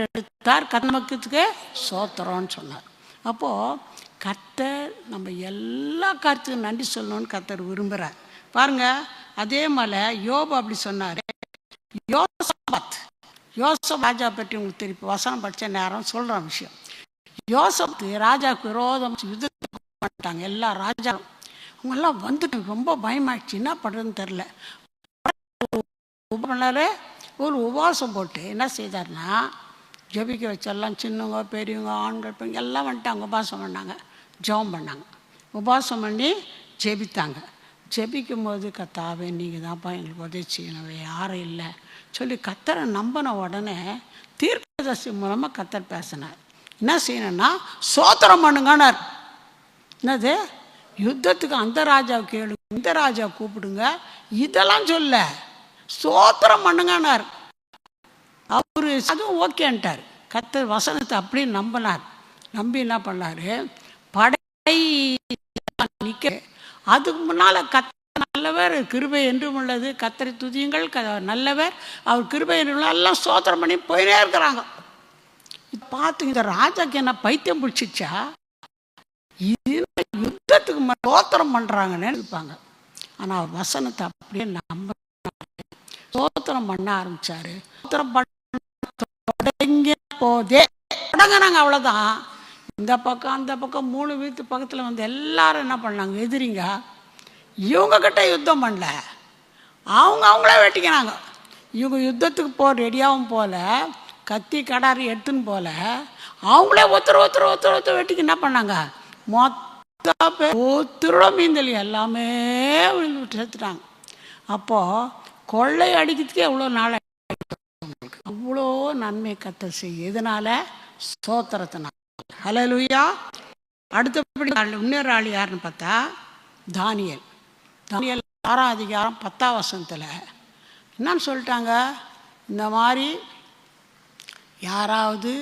எடுத்தார், கர்த்தருக்கு ஸ்தோத்திரம்னு சொன்னார். அப்போது கர்த்தர் நம்ம எல்லா காரியத்துக்கும் நன்றி சொல்லணும்னு கர்த்தர் விரும்புகிறார். பாருங்க, அதே மாதிரி யோபு அப்படி சொன்னார். யோசப் ராஜா பற்றி உங்களுக்கு தெரியும், வசனம் படித்த நேரம் சொல்கிற விஷயம். யோசப் ராஜாவுக்கு விரோதம் யுத்தத்துக்கு பண்ணிட்டாங்க எல்லா ராஜாவும். அவங்கெல்லாம் வந்துட்டு ரொம்ப பயமாயிடுச்சு, என்ன பண்ணுறதுன்னு தெரில. ஒரு உபவாசம் போட்டு என்ன செய்தார்னா, ஜெபிக்க வச்செல்லாம் சின்னவங்க பெரியவங்க ஆண்கள் பெண்கள் எல்லாம் வந்துட்டாங்க. உபவாசம் பண்ணாங்க, ஜெபம் பண்ணாங்க. உபவாசம் பண்ணி ஜெபித்தாங்க. ஜெபிக்கும் போது, கர்த்தாவே நீங்கள் தான்ப்பா எங்களுக்கு உதவி செய்யணும், யாரும் இல்லை சொல்லி கர்த்தரை நம்பின உடனே தீர்க்கதரிசி மூலமாக கர்த்தர் பேசினார். என்ன செய்யணும்னா, ஸ்தோத்திரம் பண்ணுங்கன்னார். என்னது? யுத்தத்துக்கு அந்த ராஜாவை கேளுங்க, இந்த ராஜாவை கூப்பிடுங்க, இதெல்லாம் சொல்ல, ஸ்தோத்திரம் பண்ணுங்கன்னார். அவரு அதுவும் ஓகேன்ட்டார். கர்த்தர் வசனத்தை அப்படியே நம்பினார். நம்பி என்ன பண்ணார்? படை நிற்க, அதுக்கு முன்னால் கர்த்தர் நல்லவர், கிருபை என்றும் உள்ளது, கர்த்தரை துதியுங்கள், நல்லவர், அவர் கிருபை என்றும் எல்லாம் ஸ்தோத்திரம் பண்ணி போயினே இருக்கிறாங்க. பார்த்து இந்த ராஜாக்கு என்ன பைத்தியம் பிடிச்சிச்சா? இது யுத்தத்துக்கு ஸ்தோத்திரம் பண்ணுறாங்கன்னு இருப்பாங்க. ஆனால் அவர் வசனத்தை அப்படியே நம்ப ஸ்தோத்திரம் பண்ண ஆரம்பித்தார். ஸ்தோத்திரம் பண்ண தொடங்கிய போதே தொடங்கினாங்க, அவ்வளோதான். இந்த பக்கம் அந்த பக்கம் 3 வீட்டு பக்கத்தில் வந்து எல்லாரும் என்ன பண்ணாங்க? எதிரிங்க இவங்கக்கிட்ட யுத்தம் பண்ணல, அவங்களே வெட்டிக்கிறாங்க. இவங்க யுத்தத்துக்கு ரெடியாகவும் போல, கத்தி கடாரி எடுத்துன்னு போல, அவங்களே ஒருத்தர் வெட்டிக்கு என்ன பண்ணாங்க? மொத்த பேர் ஒருத்தரோட மீந்தல் எல்லாமே விழுந்து சேர்த்துட்டாங்க. அப்போது கொள்ளை அடிக்கிறதுக்கே எவ்வளோ நாள், அவ்வளோ நன்மை கர்த்தர் செய்ய. இதனால ஸ்தோத்திரத்தினால. ஹல்லேலூயா. அடுத்தபடி இன்னொரு ஆள் யாருன்னு பார்த்தா தானியேல். 6ஆம் அதிகாரம் 10ஆம் வசனத்தில் என்னன்னு சொல்லிட்டாங்க? இந்த மாதிரி யாராவது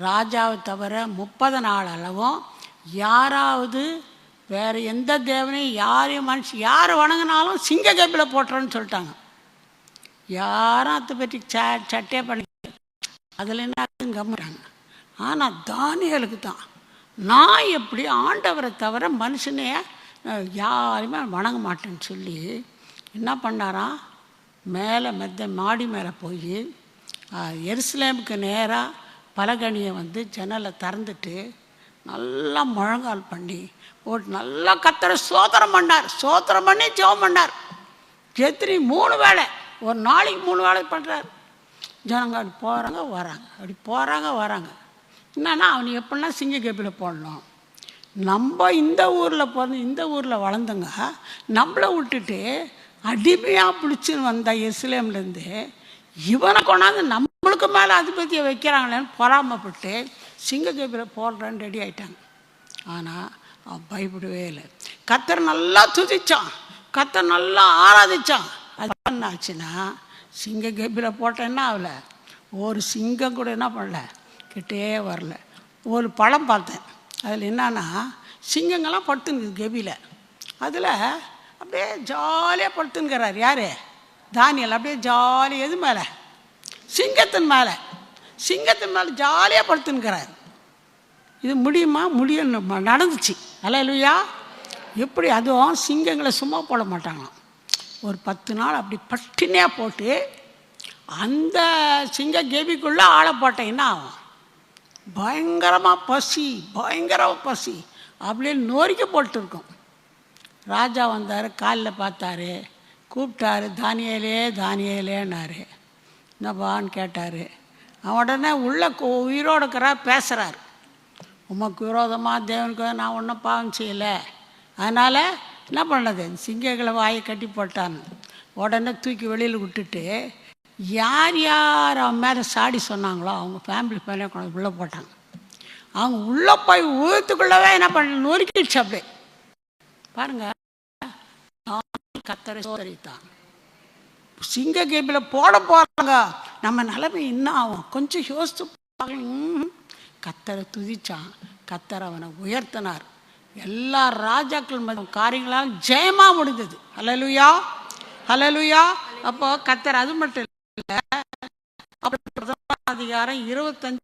ராஜாவை தவிர 30 நாள் அளவும் யாராவது வேறு எந்த தேவனையும் யாரையும் யார் வணங்கினாலும் சிங்க கேப்பில் போட்டுறோன்னு சொல்லிட்டாங்க. யாரும் அதை பற்றி சட்டையே பண்ணி அதில் என்ன கம்முறாங்க. ஆனால் தானியேலுக்கு தான், நான் எப்படி ஆண்டவரை தவிர மனுஷனையே யாருமே வணங்க மாட்டேன்னு சொல்லி என்ன பண்ணாராம்? மேலே மாடி மேலே போய் எருசலேமுக்கு நேராக பலகணியை வந்து ஜன்னலை திறந்துட்டு நல்லா முழங்கால் பண்ணி போட்டு நல்லா கர்த்தரை ஸ்தோத்திரம் பண்ணார். ஸ்தோத்திரம் பண்ணி ஜெபம் பண்ணார். எத்தனை 3 வேளை, ஒரு நாளைக்கு 3 வேளை பண்ணுறார். ஜனங்க அப்படி போகிறாங்க வராங்க, அப்படி போகிறாங்க வராங்க. என்னன்னா, அவனை எப்படின்னா சிங்க கேப்பில் போடணும். நம்ம இந்த ஊரில் பிறந்து இந்த ஊரில் வளர்ந்தங்க, நம்மளை விட்டுட்டு அடிமையாக பிடிச்சின்னு வந்த எருசலேம்லேருந்து இவனை கொண்டாந்து நம்மளுக்கு மேலே அதிபதியை வைக்கிறாங்களேன்னு பொறாமப்பட்டு சிங்க கேப்பில் போடுறேன்னு ரெடி ஆகிட்டாங்க. ஆனால் அவன் பயப்படவே இல்லை. கர்த்தர் நல்லா துதிச்சான், கர்த்தர் நல்லா ஆராதிச்சான். அது என்ன ஆச்சுன்னா, சிங்க கேப்பில் போட்டேன் என்ன ஆகல, ஒரு சிங்கம் கூட என்ன பண்ணல, கிட்டே வரல. ஒரு படம் பார்த்தேன், அதில் என்னன்னா சிங்கங்கள்லாம் படுத்துனுக்குது கெபியில். அதில் அப்படியே ஜாலியாக படுத்துனுக்கிறார். யார்? தானியேல். அப்படியே ஜாலி எது மேலே? சிங்கத்தின் மேலே. சிங்கத்தின் மேலே ஜாலியாக படுத்துனுக்கிறார். இது முடியுமா? முடியும், நடந்துச்சு. ஹல்லேலூயா. எப்படி? அதுவும் சிங்கங்களை சும்மா போட மாட்டாங்களாம். ஒரு 10 நாள் அப்படி பட்டினியாக போட்டு அந்த சிங்க கேபிக்குள்ளே ஆளை போட்டீங்கன்னா ஆகும். பயங்கரமாக பசி, பயங்கரமாக பசி, அப்படியே நொறுக்கி போட்டுருக்கோம். ராஜா வந்தார், காலில் பார்த்தாரு, கூப்பிட்டாரு, தானியேலே தானியேலேன்னாரு. என்னப்பான்னு கேட்டார். உடனே உள்ள உயிரோடு இருக்கிறார், பேசுகிறார். உமக்கு விரோதமாக தேவனுக்கு நான் ஒன்றும் பாவம் செய்யலை, அதனால் என்ன பண்ணது, சிங்கங்களை வாயை கட்டி போட்டான். உடனே தூக்கி வெளியில் விட்டுட்டு யார் யார் அவன் மேலே சாடி சொன்னாங்களோ அவங்க ஃபேமிலி மேலே கொண்டு உள்ளே போட்டாங்க. அவங்க உள்ளே போய் ஊத்துக்குள்ளவே என்ன பண்ண நொறுக்கிடுச்சு. அப்படியே பாருங்க, கத்தரை சோதரித்தான். சிங்க கேப்பில் போட போகிறாங்க, நம்ம நிலைமை என்ன ஆகும் கொஞ்சம் யோசித்து பார்க்கலாம். கத்தரை துதிச்சான், கத்தரை அவனை உயர்த்தினார். எல்லா ராஜாக்கள் காரியங்களால் ஜெயமாக முடிந்தது. ஹல்லேலூயா, ஹல்லேலூயா. அப்போ கத்தர் அது மட்டும் இல்லை, அப்புறம் அதிகாரம் 25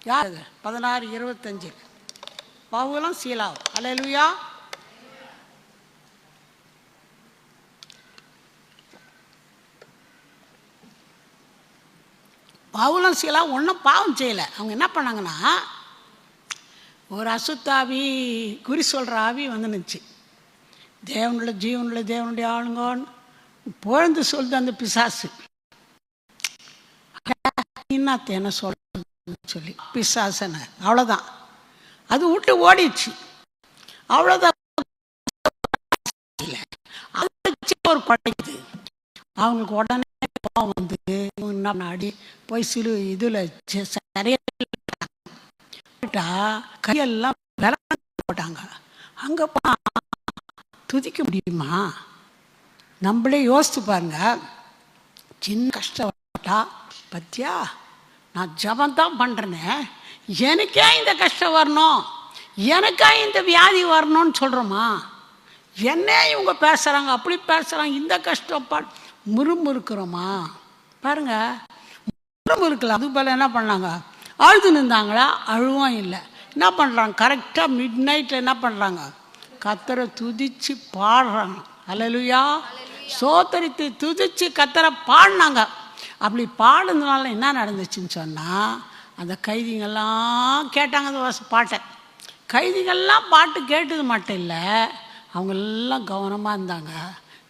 யார் 16:25 பவுலும் சீலாவும். ஹல்லேலூயா. பவுலும் சீலா ஒன்றும் பாவம் செய்யலை. அவங்க என்ன பண்ணாங்கன்னா, ஒரு அசுத்தாவி குறி சொல்கிற ஆவி வந்துனுச்சு. தேவனுள்ள ஜீவனுள்ள தேவனுடைய ஆளுங்கன்னு பொழுது சொல்லுது அந்த பிசாசு. என்ன சொல்ல சொல்லி பிசாசன அவ்வளோதான், அது விட்டு ஓடிடுச்சு. அவ்வளோதான். ஒரு படைக்குது அவங்களுக்கு. உடனே வந்து அடி போய் சிறு இதில் கையெல்லாம் போட்டாங்க. அங்கே துதிக்க முடியுமா? நம்மளே யோசித்து பாருங்க. சின்ன கஷ்டப்பட்டா பத்தியா நான் ஜபந்தான் பண்ணுறேனே, எனக்கே இந்த கஷ்டம் வரணும், எனக்கே இந்த வியாதி வரணும்னு சொல்கிறோமா? என்ன இவங்க பேசுகிறாங்க, அப்படி பேசுகிறாங்க, இந்த கஷ்டப்பாடு முறுமுறுக்கிறோமா? பாருங்க, முறுமுறுக்கலாம். அது போல் என்ன பண்ணாங்க, அழுது நின்றாங்களா? அழுவும் இல்லை. என்ன பண்ணுறாங்க, கரெக்டாக மிட் நைட்டில் என்ன பண்ணுறாங்க, கத்தரை துதித்து பாடுறாங்க. ஹல்லேலூயா. சோத்தரித்து துதித்து கத்தரை பாடினாங்க. அப்படி பாடுனதுனால என்ன நடந்துச்சுன்னு சொன்னால், அந்த கைதிகள்லாம் கேட்டாங்க அந்த பாட்டை. கைதிகள்லாம் பாட்டு கேட்டது மட்டும் இல்லை, அவங்கெல்லாம் கவனமாக இருந்தாங்க.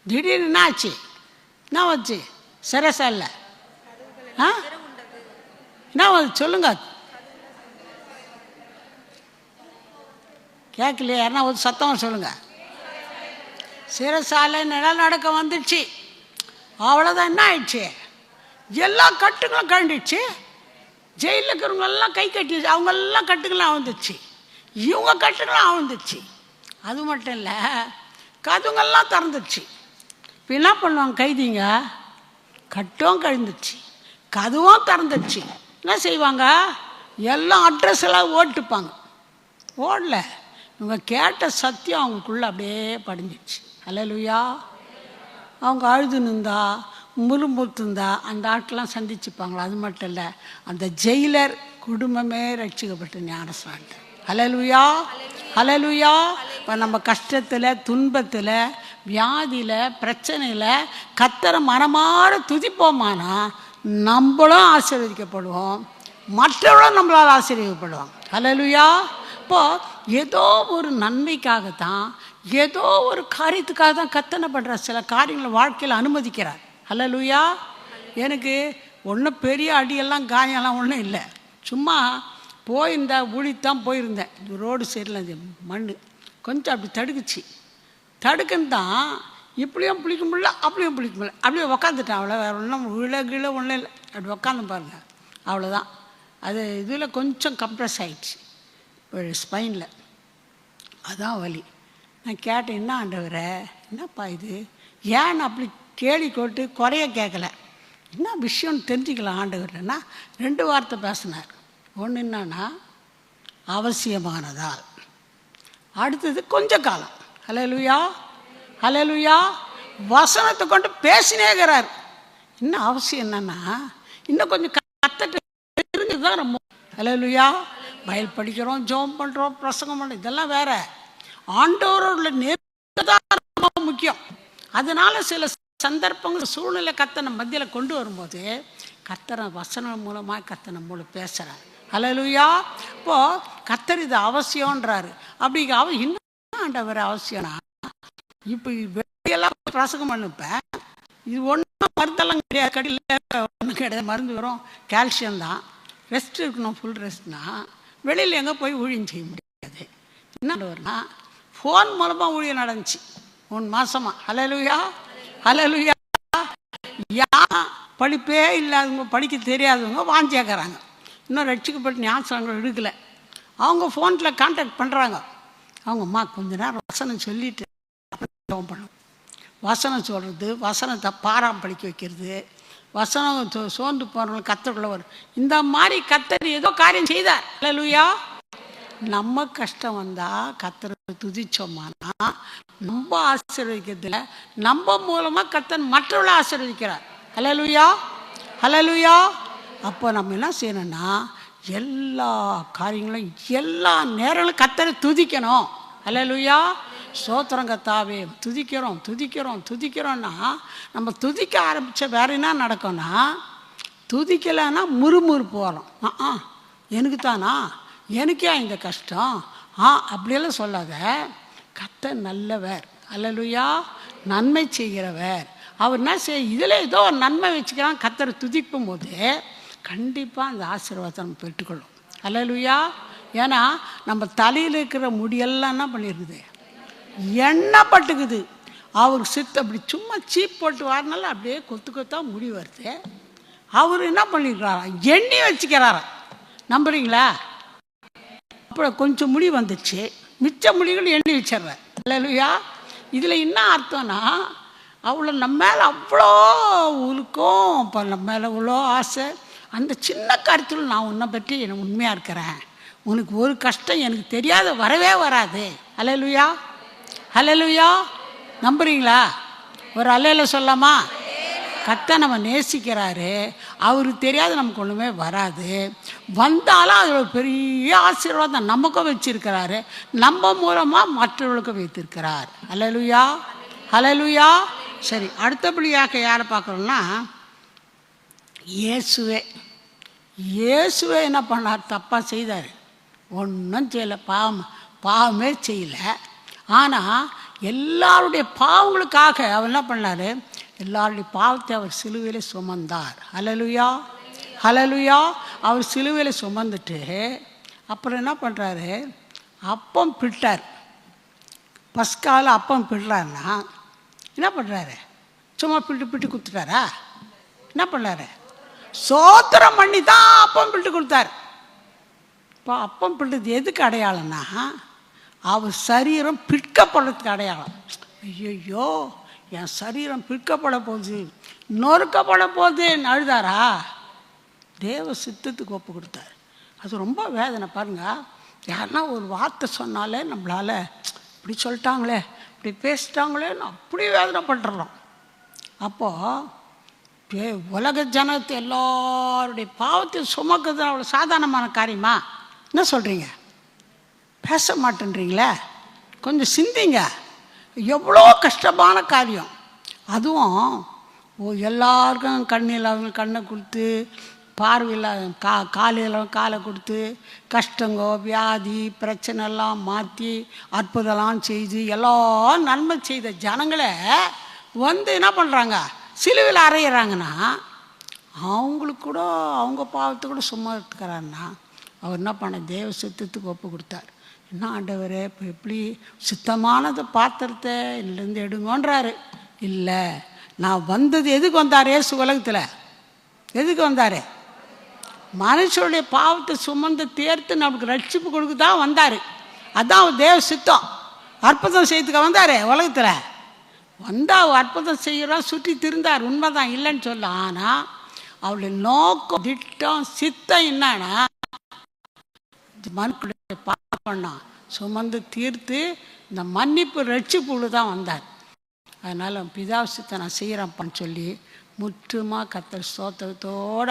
திடீர்னு என்ன ஆச்சு, என்ன வச்சு சரசா இல்லை என்ன சொல்லுங்க, கேட்கலையே யாருன்னா ஒரு சத்தமாக சொல்லுங்க. சிறைசாலை நிலநடுக்க வந்துடுச்சு. அவ்வளோதான். என்ன ஆயிடுச்சு, எல்லா கட்டுகளும் கழண்டுச்சு. ஜெயிலில் இருக்கிறவங்கெல்லாம் கை கட்டிடுச்சு, அவங்கெல்லாம் கட்டுகளும் அவிழ்ந்துச்சு, இவங்க கட்டுகளும் அவிழ்ந்துச்சு. அது மட்டும் இல்லை, கதுங்கெல்லாம் திறந்துச்சு. இப்போ என்ன பண்ணுவாங்க கைதிங்க, கட்டும் கழுந்துச்சு, கதுவும் திறந்துச்சு. என்ன செய்வாங்க, எல்லாம் அட்ரஸ் எல்லாம் ஓட்டுப்பாங்க. ஓடல, இவங்க கேட்ட சத்தியம் அவங்களுக்குள்ள அப்படியே படிஞ்சிச்சு. ஹல்லேலூயா. அவங்க அழுது நின்றா முறுமுறுத்துந்தா அந்த ஆட்கள்லாம் சந்திச்சுப்பாங்களா? அது மட்டும் இல்லை, அந்த ஜெயிலர் குடும்பமே ரட்சிக்கப்பட்டு ஞானஸ்நானம். ஹல்லேலூயா, ஹல்லேலூயா. இப்போ நம்ம கஷ்டத்தில், துன்பத்தில், வியாதியில், பிரச்சனையில் கத்தரை மனமாற துதிப்போமானா நம்மளும் ஆசீர்வதிக்கப்படுவோம், மற்றவர்களும் நம்மளால் ஆசீர்வதிக்கப்படுவோம். ஹல்லேலூயா. இப்போது ஏதோ ஒரு நன்மைக்காகத்தான், ஏதோ ஒரு காரியத்துக்காக தான் கத்தனை பண்ணுற சில காரியங்களை வாழ்க்கையில் அனுமதிக்கிறார். ஹல்லேலூயா. எனக்கு ஒன்றும் பெரிய அடியெல்லாம் காயெல்லாம் ஒன்றும் இல்லை. சும்மா போயிருந்த ஊழித்தான் போயிருந்தேன். ரோடு சைடில் மண் கொஞ்சம் அப்படி தடுக்குச்சு. தடுக்குன்னு தான் இப்படியும் பிடிக்க முடியல, அப்படியும் பிடிக்க முடியல, அப்படியே உக்காந்துட்டேன். அவ்வளோ வேறு ஒன்றும் விழ ஒன்றும் இல்லை. அப்படி உக்காந்து பாருங்க, அவ்வளோதான். அது இதில் கொஞ்சம் கம்ப்ரெஸ் ஆகிடுச்சு ஸ்பைனில், அதான் வலி. நான் கேட்டேன், என்ன ஆண்டவரே என்னப்பா இது, ஏன்னு அப்படி கேள்வி கொட்டு குறைய கேட்கல, என்ன விஷயம்னு தெரிஞ்சுக்கலாம் ஆண்டவர்னா 2 வார்த்தை பேசினார். ஒன்று என்னன்னா அவசியமானதால், அடுத்தது கொஞ்ச காலம். ஹல்லேலூயா, ஹல்லேலூயா. வசனத்தை கொண்டு பேசினேங்கிறார். இன்னும் அவசியம் என்னன்னா இன்னும் கொஞ்சம் கத்தட்டு தெரிஞ்சுதான் ரொம்ப. ஹல்லேலூயா. பைபிள் படிக்கிறோம், ஜெபம் பண்ணுறோம், பிரசங்கம் பண்ணுறோம், இதெல்லாம் வேற. ஆண்டவரோட நேர்தான் ரொம்ப முக்கியம். அதனால சில சந்தர்ப்பங்கள் சூழ்நிலை கத்தனை மத்தியில் கொண்டு வரும்போது கத்தனை வசனம் மூலமாக கத்தனை மூலம் பேசுகிறார். ஹல்லேலூயா. இப்போது கத்தர் இது அவசியம்ன்றாரு. அப்படி இன்னும் ஆண்டவர் அவசியம்னா இப்போ வெளியெல்லாம் பிரசங்கம் பண்ணுப்பேன். இது ஒன்றும் மருந்தெல்லாம் கிடையாது, கடையில் ஒன்றும் கிடையாது. மருந்து வரும், கால்சியம் தான். ரெஸ்ட் இருக்கணும், ஃபுல் ரெஸ்ட்னா வெளியில் எங்கே போய் ஊழியம் செய்ய முடியாது. என்ன வரும்னா ஃபோன் மூலமாக ஊழியம் நடந்துச்சு 3 மாதமா. ஹல்லேலூயா, ஹல்லேலூயா. படிப்பே இல்லாதவங்க, படிக்க தெரியாதவங்க வாஞ்சியாக்குறாங்க, இன்னும் ரட்சிக்கப்பட்டு ஞாபகம் எடுக்கலை. அவங்க ஃபோனில் கான்டாக்ட் பண்ணுறாங்க. அவங்கம்மா கொஞ்ச நேரம் வசனம் சொல்லிட்டு பண்ணும். வசனம் சொல்கிறது, வசனத்தை பாராம் படிக்க வைக்கிறது, வசனம் சோர்ந்து போகிறவங்க கத்தருக்குள்ள வரும். இந்த மாதிரி கத்தர் ஏதோ காரியம் செய்தார். ஹல்லேலூயா. நம்ம கஷ்டம் வந்தால் கத்தரை துதிச்சோம்னா நம்ம ஆசீர்வதிக்கிறதுல நம்ம மூலமாக கத்தர் மற்றவர்களை ஆசீர்வதிக்கிறார். ஹல்லேலூயா, ஹல்லேலூயா. அப்போ நம்ம என்ன செய்யணும்னா எல்லா காரியங்களும் எல்லா நேரங்களும் கத்தரை துதிக்கணும். ஹல்லேலூயா. ஸ்தோத்திரம் கர்த்தாவே, துதிக்கிறோம் துதிக்கிறோம் துதிக்கிறோன்னா நம்ம துதிக்க ஆரம்பித்த வேற என்ன நடக்கும்னா, துதிக்கலைன்னா முறுமுறுப்பு வரும். எனக்கு தானா, எனக்கே இந்த கஷ்டம் அப்படியெல்லாம் சொல்லாத. கர்த்தர் நல்லவர். ஹல்லேலூயா. நன்மை செய்கிறவர். அவர் என்ன இதில் ஏதோ ஒரு நன்மை வச்சுக்கிறான். கர்த்தரை துதிக்கும் போது கண்டிப்பாக அந்த ஆசீர்வாதத்தை நம்ம பெற்றுக்கொள்ளும். ஹல்லேலூயா. ஏன்னா நம்ம தலையில் இருக்கிற முடியெல்லாம் என்ன பண்ணியிருக்குது, எண்ணெய் பட்டுக்குது. அவர் சித்த அப்படி சும்மா சீப் போட்டு வரனால அப்படியே கொத்து கொத்தா முடி வருது. அவர் என்ன பண்ணியிருக்கிறாரா, எண்ணி வச்சுக்கிறாரா. நம்புறீங்களா? அப்புறம் கொஞ்சம் முடி வந்துச்சு, மிச்ச முடிகள் எண்ணி வச்சிட்றேன். ஹல்லேலூயா. இதில் என்ன அர்த்தம்னா, அவ்வளோ நம்ம மேலே அவ்வளோ உருக்கும், இப்போ நம்ம மேலே அவ்வளோ ஆசை. அந்த சின்ன கருத்தில் நான் உன்னை பற்றி எனக்கு உண்மையாக இருக்கிறேன், உனக்கு ஒரு கஷ்டம் எனக்கு தெரியாத வரவே வராது. ஹல்லேலூயா, ஹல்லேலூயா. நம்புறீங்களா? ஒரு அல்லேல சொல்லாமா? கர்த்தர் நம்ம நேசிக்கிறாரு, அவருக்கு தெரியாது நமக்கு ஒன்றுமே வராது. வந்தாலும் அது ஒரு பெரிய ஆசீர்வாதம் நமக்கும் வச்சிருக்கிறாரு, நம்ம மூலமாக மற்றவர்களுக்கும் வைத்திருக்கிறார். ஹல்லேலூயா, ஹல்லேலூயா. சரி, அடுத்தபடியாக யாரை பார்க்குறோம்னா இயேசுவே. இயேசுவே என்ன பண்ணார்? தப்பாக செய்தார்? ஒன்றும் செய்யலை, பாவமே செய்யலை. ஆனால் எல்லாருடைய பாவங்களுக்காக அவர் என்ன பண்ணார்? எல்லாருடைய பாவத்தை அவர் சிலுவையில் சுமந்தார். ஹல்லேலூயா, ஹல்லேலூயா. அவர் சிலுவையில் சுமந்துட்டு அப்புறம் என்ன பண்ணுறாரு? அப்பம் பிட்டார். பஸ்கால அப்பம் பிடுறாருன்னா என்ன பண்ணுறாரு? சும்மா பிட்டு கொடுத்துட்டாரா? என்ன பண்ணார்? சோத்திரம் பண்ணி தான் அப்பம் பிட்டு கொடுத்தார். இப்போ அப்பம் பிட்டது எதுக்கு அடையாளம்னா, அவர் சரீரம் பிற்கப்படுறதுக்கு அடையாளம். ஐயோ, என் சரீரம் பிற்கப்பட போகுது, நொறுக்கப்பட போகுதுன்னு அழுதாரா? தேவ சித்தத்துக்கு ஒப்பு கொடுத்தார். அது ரொம்ப வேதனை. பாருங்கள், யாருன்னா ஒரு வார்த்தை சொன்னாலே நம்மளால் இப்படி சொல்லிட்டாங்களே, இப்படி பேசிட்டாங்களேன்னு அப்படி வேதனைப்பட்டுறோம். அப்போது உலக ஜனத்தை எல்லாருடைய பாவத்தையும் சுமக்குறது அவ்வளோ சாதாரணமான காரியமா? என்ன சொல்கிறீங்க? பேச மாட்டேன்றீங்களே, கொஞ்சம் சிந்திங்க. எவ்வளோ கஷ்டமான காரியம். அதுவும் எல்லாருக்கும் கண்ணில் கண்ணை கொடுத்து, பார்வையில் காலையில் காலை கொடுத்து, கஷ்டங்கோ வியாதி பிரச்சனைலாம் மாற்றி அற்புதம்லாம் செய்து எல்லாம் நன்மை செய்த ஜனங்களை என்ன பண்ணுறாங்க? சிலுவையில் அறையிறாங்கன்னா அவங்களுக்கு கூட அவங்க பாவத்தை கூட சும்மா இருக்கிறாருன்னா அவர் என்ன பண்ண? தேவ சித்தத்துக்கு ஒப்பு கொடுத்தார். என்ன ஆண்டவரே, இப்போ எப்படி சுத்தமானது பாத்திரத்தை இதுலேருந்து எடுங்கன்றாரு. இல்லை, நான் வந்தது எதுக்கு வந்தார்? ஏசு உலகத்தில் எதுக்கு வந்தார்? மனுஷனுடைய பாவத்தை சுமந்து தேர்த்து நமக்கு ரட்சிப்பு கொடுக்க தான் வந்தார். அதுதான் தேவ சித்தம். அற்புதம் செய்யறதுக்கு வந்தார். உலகத்தில் வந்தால் அற்புதம் செய்கிறோம், சுற்றி திருந்தார், உண்மைதான், இல்லைன்னு சொல்ல. ஆனால் அவளுடைய நோக்கம், திட்டம், சித்தம் என்னன்னா மனுக்குடைய பாவம் சுமந்து தீர்த்து இந்த மன்னிப்பு ரட்சிப்புள்ள தான் வந்தார். அதனால் பிதாசித்தை நான் செய்கிறேன்ப்பான்னு சொல்லி முற்றுமா கர்த்தர் சோத்திரத்தோட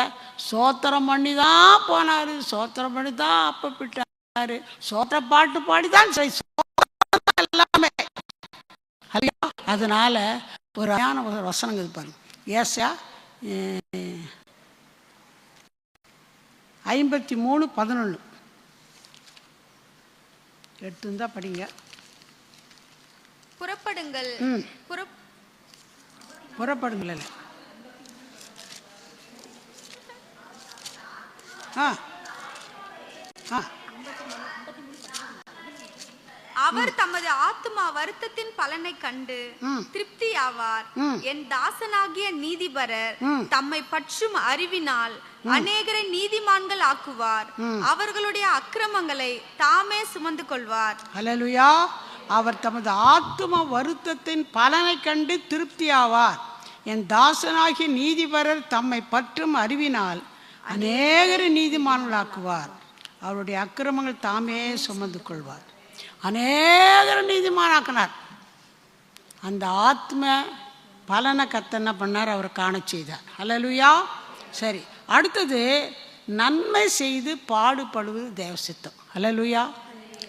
சோத்திரம் பண்ணி தான் போனார். சோத்திரம் பண்ணி தான் அப்போ பிட்டார். சோத்திர பாட்டு பாடி தான் எல்லாமே. அதனால் ஒரு அழகான வசனங்கள் பாருங்க. ஏசா 53:11 எடுத்துருந்தா படிங்க. புறப்படுங்கள், புறப்படுங்கள். அவர் தமது ஆத்துமா வருத்தத்தின் பலனை கண்டு திருப்தி ஆவார். என் தாசனாகிய நீதிபரர் தம்மை பற்றும் அறிவினால் அநேகரை நீதிமான்கள் ஆக்குவார். அவர்களுடைய அக்கிரமங்களை தாமே சுமந்து கொள்வார். அல்லேலூயா. அவர் தமது ஆத்தும வருத்தத்தின் பலனை கண்டு திருப்தி ஆவார். என் தாசனாகிய நீதிபரர் தம்மை பற்றும் அறிவினால் அநேகரை நீதிமான்களாக்குவார். அவருடைய அக்கிரமங்கள் தாமே சுமந்து கொள்வார். அநேகரை நீதிமானாக்கினார். அந்த ஆத்ம பலனை கர்த்தர் என்ன பண்ணார்? அவர் காண செய்தார். அல்லேலூயா. சரி, அடுத்தது நன்மை செய்து பாடுபடுவது தேவ சித்தம். அல்லேலூயா.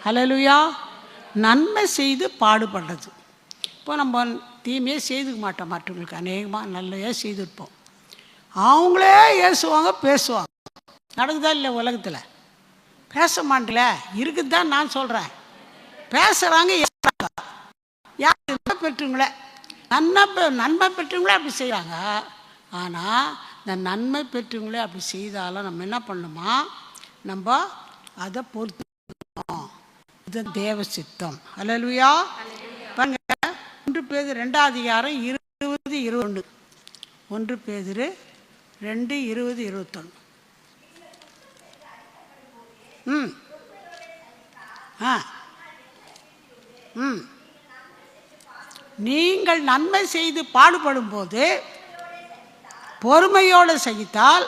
அல்லேலூயா. நன்மை செய்து பாடுபடுறது. இப்போ நம்ம தீமையே செய்துக்க மாட்டோம், மற்றவங்களுக்கு அநேகமாக நல்லையே செய்துருப்போம். அவங்களே ஏசுவாங்க, பேசுவாங்க. நடக்குதா இல்லை? உலகத்தில் பேச மாட்டல இருக்குது தான் நான் சொல்கிறேன். பேசுகிறாங்க, யார் நன்மை பெற்றவங்களே நன்மை பெற்றவங்களே அப்படி செய்கிறாங்க. ஆனால் இந்த நன்மை பெற்றவங்களே அப்படி செய்தாலும் நம்ம என்ன பண்ணணுமா? நம்ம அதை பொறுத்துக்கணும். இது தேவ சித்தம். அல்லேலூயா. பாருங்க, 1 பேதுரு 2 அதிகாரம் 20-21. 1 பேதுரு 2:20-21. நீங்கள் நன்மை செய்து பாடுபடும் போது பொறுமையோடு சகித்தால்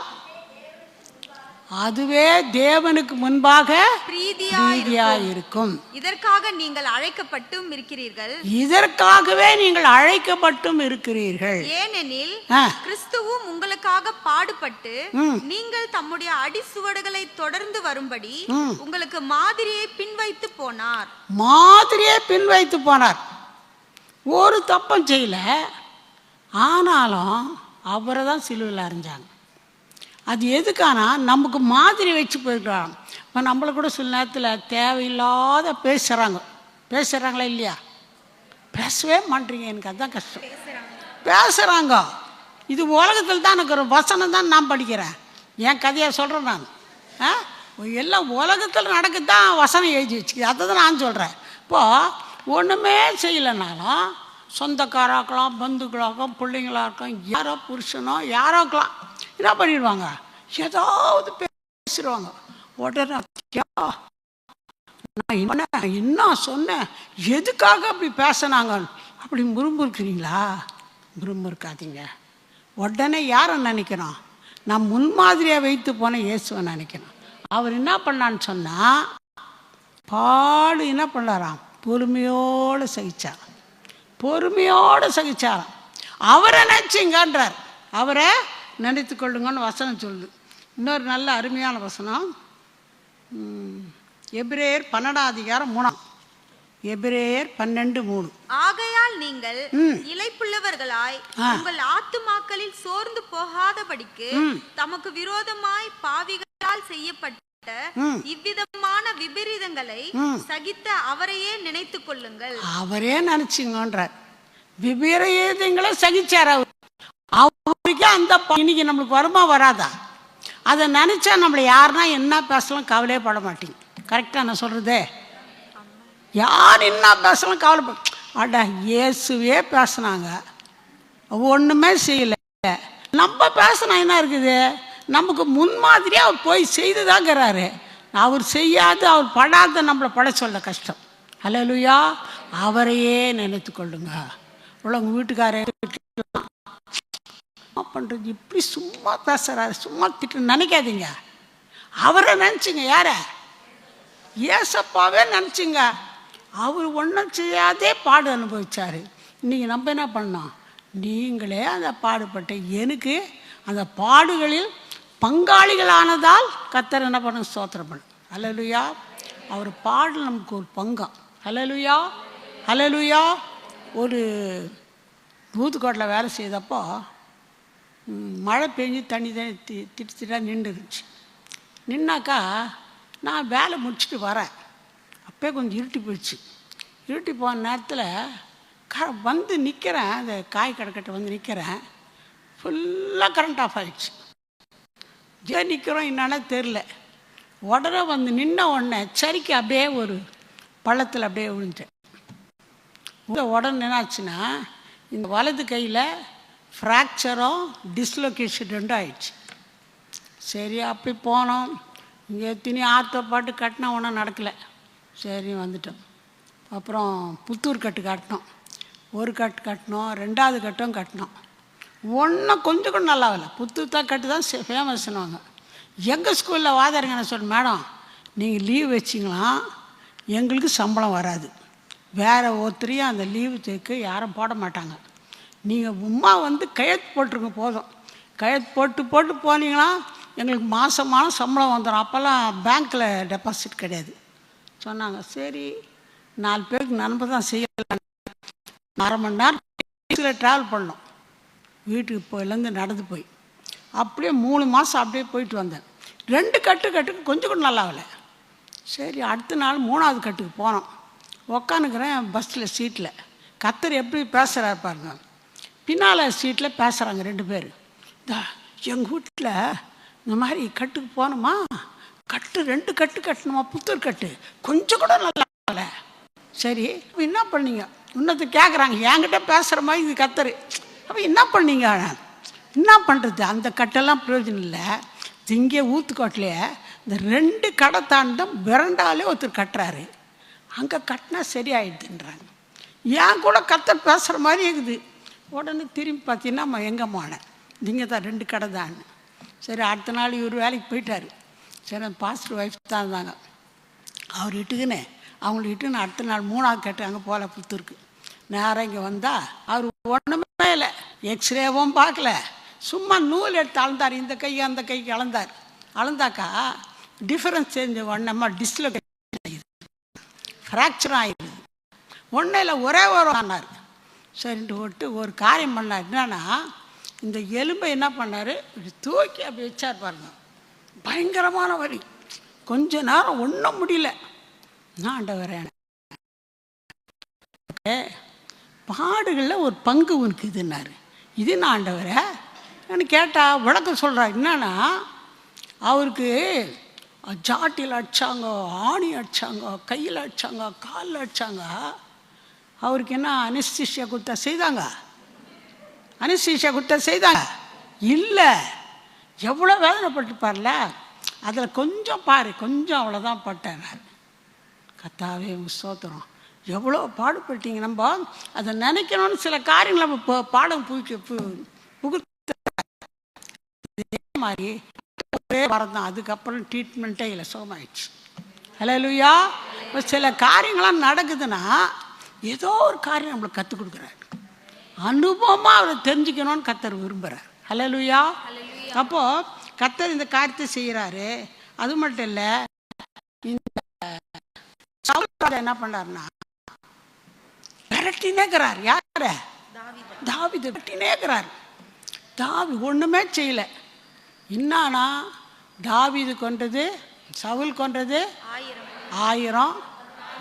அதுவே தேவனுக்கு முன்பாக பிரீதியாயிருக்கும். இதற்காக நீங்கள் அழைக்கப்பட்டும் இருக்கிறீர்கள். இதற்காகவே நீங்கள் அழைக்கப்பட்டும் இருக்கிறீர்கள். ஏனெனில் கிறிஸ்துவும் உங்களுக்காக பாடுபட்டு நீங்கள் தம்முடைய அடிசுவடுகளை தொடர்ந்து வரும்படி உங்களுக்கு மாதிரியை பின்வைத்து போனார். ஒரு தப்பும் செய்யல, ஆனாலும் அவரை தான் சிலுவையில் அறைஞ்சாங்க. அது எதுக்கானா நமக்கு மாதிரி வச்சு போயிருக்கலாம். இப்போ நம்மளை கூட சில நேரத்தில் தேவையில்லாத பேசுகிறாங்களா இல்லையா? பேசவே மாட்டீங்க, எனக்கு அதுதான் கஷ்டம். பேசுகிறாங்க. இது உலகத்தில் தான் எனக்கு ஒரு வசனம் தான் நான் படிக்கிறேன், என் கதையை சொல்கிறேன் நான். எல்லாம் உலகத்தில் நடக்குதான் வசனம் எழுதி வச்சுக்கிது, அதை தான் நான் சொல்கிறேன். இப்போது ஒன்றுமே செய்யலைனாலும் சொந்தக்காராக்கலாம், பந்துக்களாக்கலாம், பிள்ளைங்களாக இருக்கலாம், யாரோ புருஷனோ யாரோ இருக்கலாம், என்ன பண்ணிடுவாங்க? ஏதாவது பேசிடுவாங்க. உடனே நான் என்ன சொன்னேன், எதுக்காக அப்படி பேசினாங்க அப்படி முறுமுறுக்கிறீங்களா? முறுமுறுக்காதீங்க. உடனே யாரை நினைக்கிறோம்? நான் முன்மாதிரியாக வைத்து போன இயேசுவை நினைக்கிறோம். அவர் என்ன பண்ணான்னு சொன்னால், பாடு என்ன பண்ணாராம்? பொறுமையோடு சகிச்சாராம். அவரை நினச்சிங்கன்றார். அவரை நினைத்து கொள்ளுங்கன்னு வசனம் சொல்லுது. இன்னொரு நல்ல அருமையான வசனம் எபிரேயர் 12:3. எபிரேயர் 12:3. ஆகையால் நீங்கள் இளைப்புள்ளவர்களாய் உங்கள் ஆத்துமாக்களில் சோர்ந்து போகாதபடிக்கு தமக்கு விரோதமாய் பாவிகளால் செய்யப்பட்ட இவ்விதமான விபரீதங்களை சகித்த அவரையே நினைத்து கொள்ளுங்கள். அவரே நினைச்சுங்கன்றார். விபரீதங்களை சகிச்சார் அவர். அவருக்கு அந்த இன்னைக்கு நம்மளுக்கு வருமா வராதா? அதை நினைச்சா நம்மளை யாருன்னா என்ன பேசலாம் கவலையே பட மாட்டீங்க. கரெக்டா நான் சொல்றதே? யார் என்ன பேசலாம் கவலைப்பட. அடா இயேசுவே பேசினாங்க, ஒண்ணுமே செய்யல. நம்ம பேசினா என்ன இருக்குது? நமக்கு முன்மாதிரியா அவர் போய் செய்துதாங்கிறாரு. அவர் செய்யாது, அவர் படாத நம்மளை பட சொல்ல கஷ்டம். அல்லேலூயா. அவரையே நினைத்து கொள்ளுங்க. உங்க வீட்டுக்காரே பண்றது இப்படி சும்மா பேசுறாரு, சும்மா திட்டு நினைக்காதீங்க. அவரை நினைச்சுங்க. யார? ஏசப்பாவே நினைச்சுங்க. அவர் ஒன்றும் செய்யாதே பாடு அனுபவிச்சாரு. இன்னைக்கு நம்ம என்ன பண்ணோம்? நீங்களே அந்த பாடுபட்ட எனக்கு அந்த பாடுகளில் பங்காளிகளானதால் கர்த்தர் என்ன பண்ண? ஸ்தோத்திரம் பண்ணு. அல்லேலூயா. அவர் பாடல் நமக்கு ஒரு பங்கம். அல்லேலூயா. அல்லேலூயா. ஒரு பூத்துக்கோட்டில் வேலை செய்தப்போ மழை பெஞ்சு தண்ணி திட்டாக நின்றுருந்துச்சு. நின்னாக்கா நான் வேலை முடிச்சுட்டு வரேன். அப்போ கொஞ்சம் இருட்டி போயிடுச்சு. இருட்டி போன நேரத்தில் வந்து நிற்கிறேன், அந்த காய் கடைக்கிட்ட வந்து நிற்கிறேன். ஃபுல்லாக கரண்ட் ஆஃப் ஆகிடுச்சு. நிற்கிறோம் என்னன்னா தெரில. உடனே வந்து நின்ன உடனே சரிக்கு அப்படியே ஒரு பள்ளத்தில் அப்படியே விழுந்துட்டேன். உடனே என்னாச்சுன்னா இந்த வலது கையில் ஃப்ராக்சரும் டிஸ்லொகேஷன் ரெண்டும் ஆயிடுச்சு. சரி அப்படி போனோம். இங்கே எத்தனை ஆற்ற பாட்டு கட்டினா ஒன்றும் நடக்கலை. சரி வந்துட்டோம். அப்புறம் புத்தூர் கட்டு கட்டினோம். ஒரு கட்டு கட்டினோம், 2வது கட்டும் கட்டினோம். ஒன்றும் கொஞ்சம் கூட நல்லா இல்லை. புத்தூர் தான் கட்டு தான் ஃபேமஸ்னுவாங்க. எங்கள் ஸ்கூலில் வாதாருங்க நான் சொன்னேன், மேடம் நீங்கள் லீவ் வச்சிங்களாம் எங்களுக்கு சம்பளம் வராது, வேறு ஒருத்தரையும் அந்த லீவு தேக்கு யாரும் போட மாட்டாங்க, நீங்கள் உமா வந்து கையெழுத்து போட்டுருங்க போதும், கையெழுத்து போட்டு போனீங்கன்னா எங்களுக்கு மாதமான சம்பளம் வந்துடும். அப்போல்லாம் பேங்க்கில் டெபாசிட் கிடையாது சொன்னாங்க. சரி 4 பேருக்கு நண்பர் தான் செய்யலாம். 1/2 மணி நேரம் ட்ராவல் பண்ணோம் வீட்டுக்கு போயிலேருந்து நடந்து போய். அப்படியே 3 மாதம் அப்படியே போயிட்டு வந்தேன். 2 கட்டுக்கு கொஞ்சம் கூட நல்லாவில்லை. சரி அடுத்த நாள் 3வது கட்டுக்கு போனோம். உக்காந்துக்கிறேன் பஸ்ஸில் சீட்டில். கத்தர் எப்படி பேசுகிறாரு பாருங்க. பின்னால் சீட்டில் பேசுகிறாங்க 2 பேர். எங்கள் வீட்டில் இந்த மாதிரி கட்டுக்கு போனோமா, கட்டு 2 கட்டு கட்டணுமா, புத்தூர் கட்டு கொஞ்சம் கூட நல்லா இல்லை. சரி என்ன பண்ணீங்க இன்னொருத்த கேட்குறாங்க, என்கிட்ட பேசுகிற மாதிரி இது கத்தர். அப்போ என்ன பண்ணீங்க, என்ன பண்ணுறது, அந்த கட்டெல்லாம் பிரயோஜனம் இல்லை. இங்கே ஊத்துக்கோட்டிலே இந்த 2 கடை தாண்டம் பிறண்டாலே ஒருத்தர் கட்டுறாரு, அங்கே கட்டினா சரியாயிடுதுன்றாங்க. ஏன் கூட கத்தர் பேசுகிற மாதிரி இருக்குது. உடனே திரும்பி பார்த்தீங்கன்னா எங்கம்மானேன், இங்கே தான் 2 கடை தான். சரி அடுத்த நாள் இவர் வேலைக்கு போயிட்டார். சரி பாஸ்டர் ஒய்ஃப் தான் இருந்தாங்க. அவர் இட்டுக்குன்னு அவங்களை இட்டுன்னு அடுத்த நாள் 3வது கட்டு அங்கே போகல புத்தூருக்கு. நேரம் இங்கே வந்தால் அவர் ஒன்றுமே இல்லை, எக்ஸ்ரேவும் பார்க்கல, சும்மா நூல் எடுத்து அளந்தார். இந்த கை அந்த கைக்கு அளந்தார். அளந்தாக்கா டிஃபரன்ஸ் தெரிஞ்ச ஒன்றமா டிஸ்லொகேஷன் ஆகிடுது, ஃப்ராக்சரும் ஆகிடுது. ஒன்றும் இல்லை ஒரே ஒரு ஆனார். சரின்ட்டு விட்டு ஒரு காரியம் பண்ணார். என்னன்னா இந்த எலும்பை என்ன பண்ணார், இப்படி தூக்கி அப்படி வச்சார் பாருங்க. பயங்கரமான வலி, கொஞ்ச நேரம் ஒன்றும் முடியல. நான் ஆண்டவரேன் பாடுகளில் ஒரு பங்கு உனக்கு இதுன்னாரு. இது நான் ஆண்டவரே கேட்டால் விளக்கம் சொல்கிறார். என்னன்னா அவருக்கு ஜாட்டியில் அடித்தாங்க, ஆணி அடித்தாங்க, கையில் அடித்தாங்க, காலில் அடித்தாங்க. அவருக்கு என்ன அனஸ்தீசியா கொடுத்தா செய்தாங்க, அனஸ்தீசியா கொடுத்தா செய்தாங்க இல்லை. எவ்வளோ வேதனைப்பட்டுப்பார்ல, அதில் கொஞ்சம் பாரு, கொஞ்சம் அவ்வளோதான் பட்டேன். கத்தாவே ஸ்தோத்திரம், எவ்வளோ பாடுபட்டீங்க. நம்ம அதை நினைக்கணும்னு சில காரியங்களை நம்ம பாடம் புகுத்த மாதிரி ஒரே வாரம் தான். அதுக்கப்புறம் ட்ரீட்மெண்ட்டே இல்லை, சுகமாயிடுச்சு. ஹல்லேலூயா. இப்போ சில காரியங்கள்லாம் நடக்குதுன்னா ஏதோ ஒரு காரியம் நம்மளுக்கு கற்றுக் கொடுக்குறாரு, அனுபவமாக அவரை தெரிஞ்சுக்கணும்னு கத்தர் விரும்புகிறார். ஹல்லேலூயா. அப்போது கத்தர் இந்த காரியத்தை செய்கிறாரு. அது மட்டும் இல்லை, இந்த என்ன பண்ணாருன்னா விரட்டினேக்கிறார். யார? தாவீது விரட்டினேக்கிறார். ஒன்றுமே செய்யலை. என்னானா தாவீது கொண்டது, சவுல் கொண்டது 1000,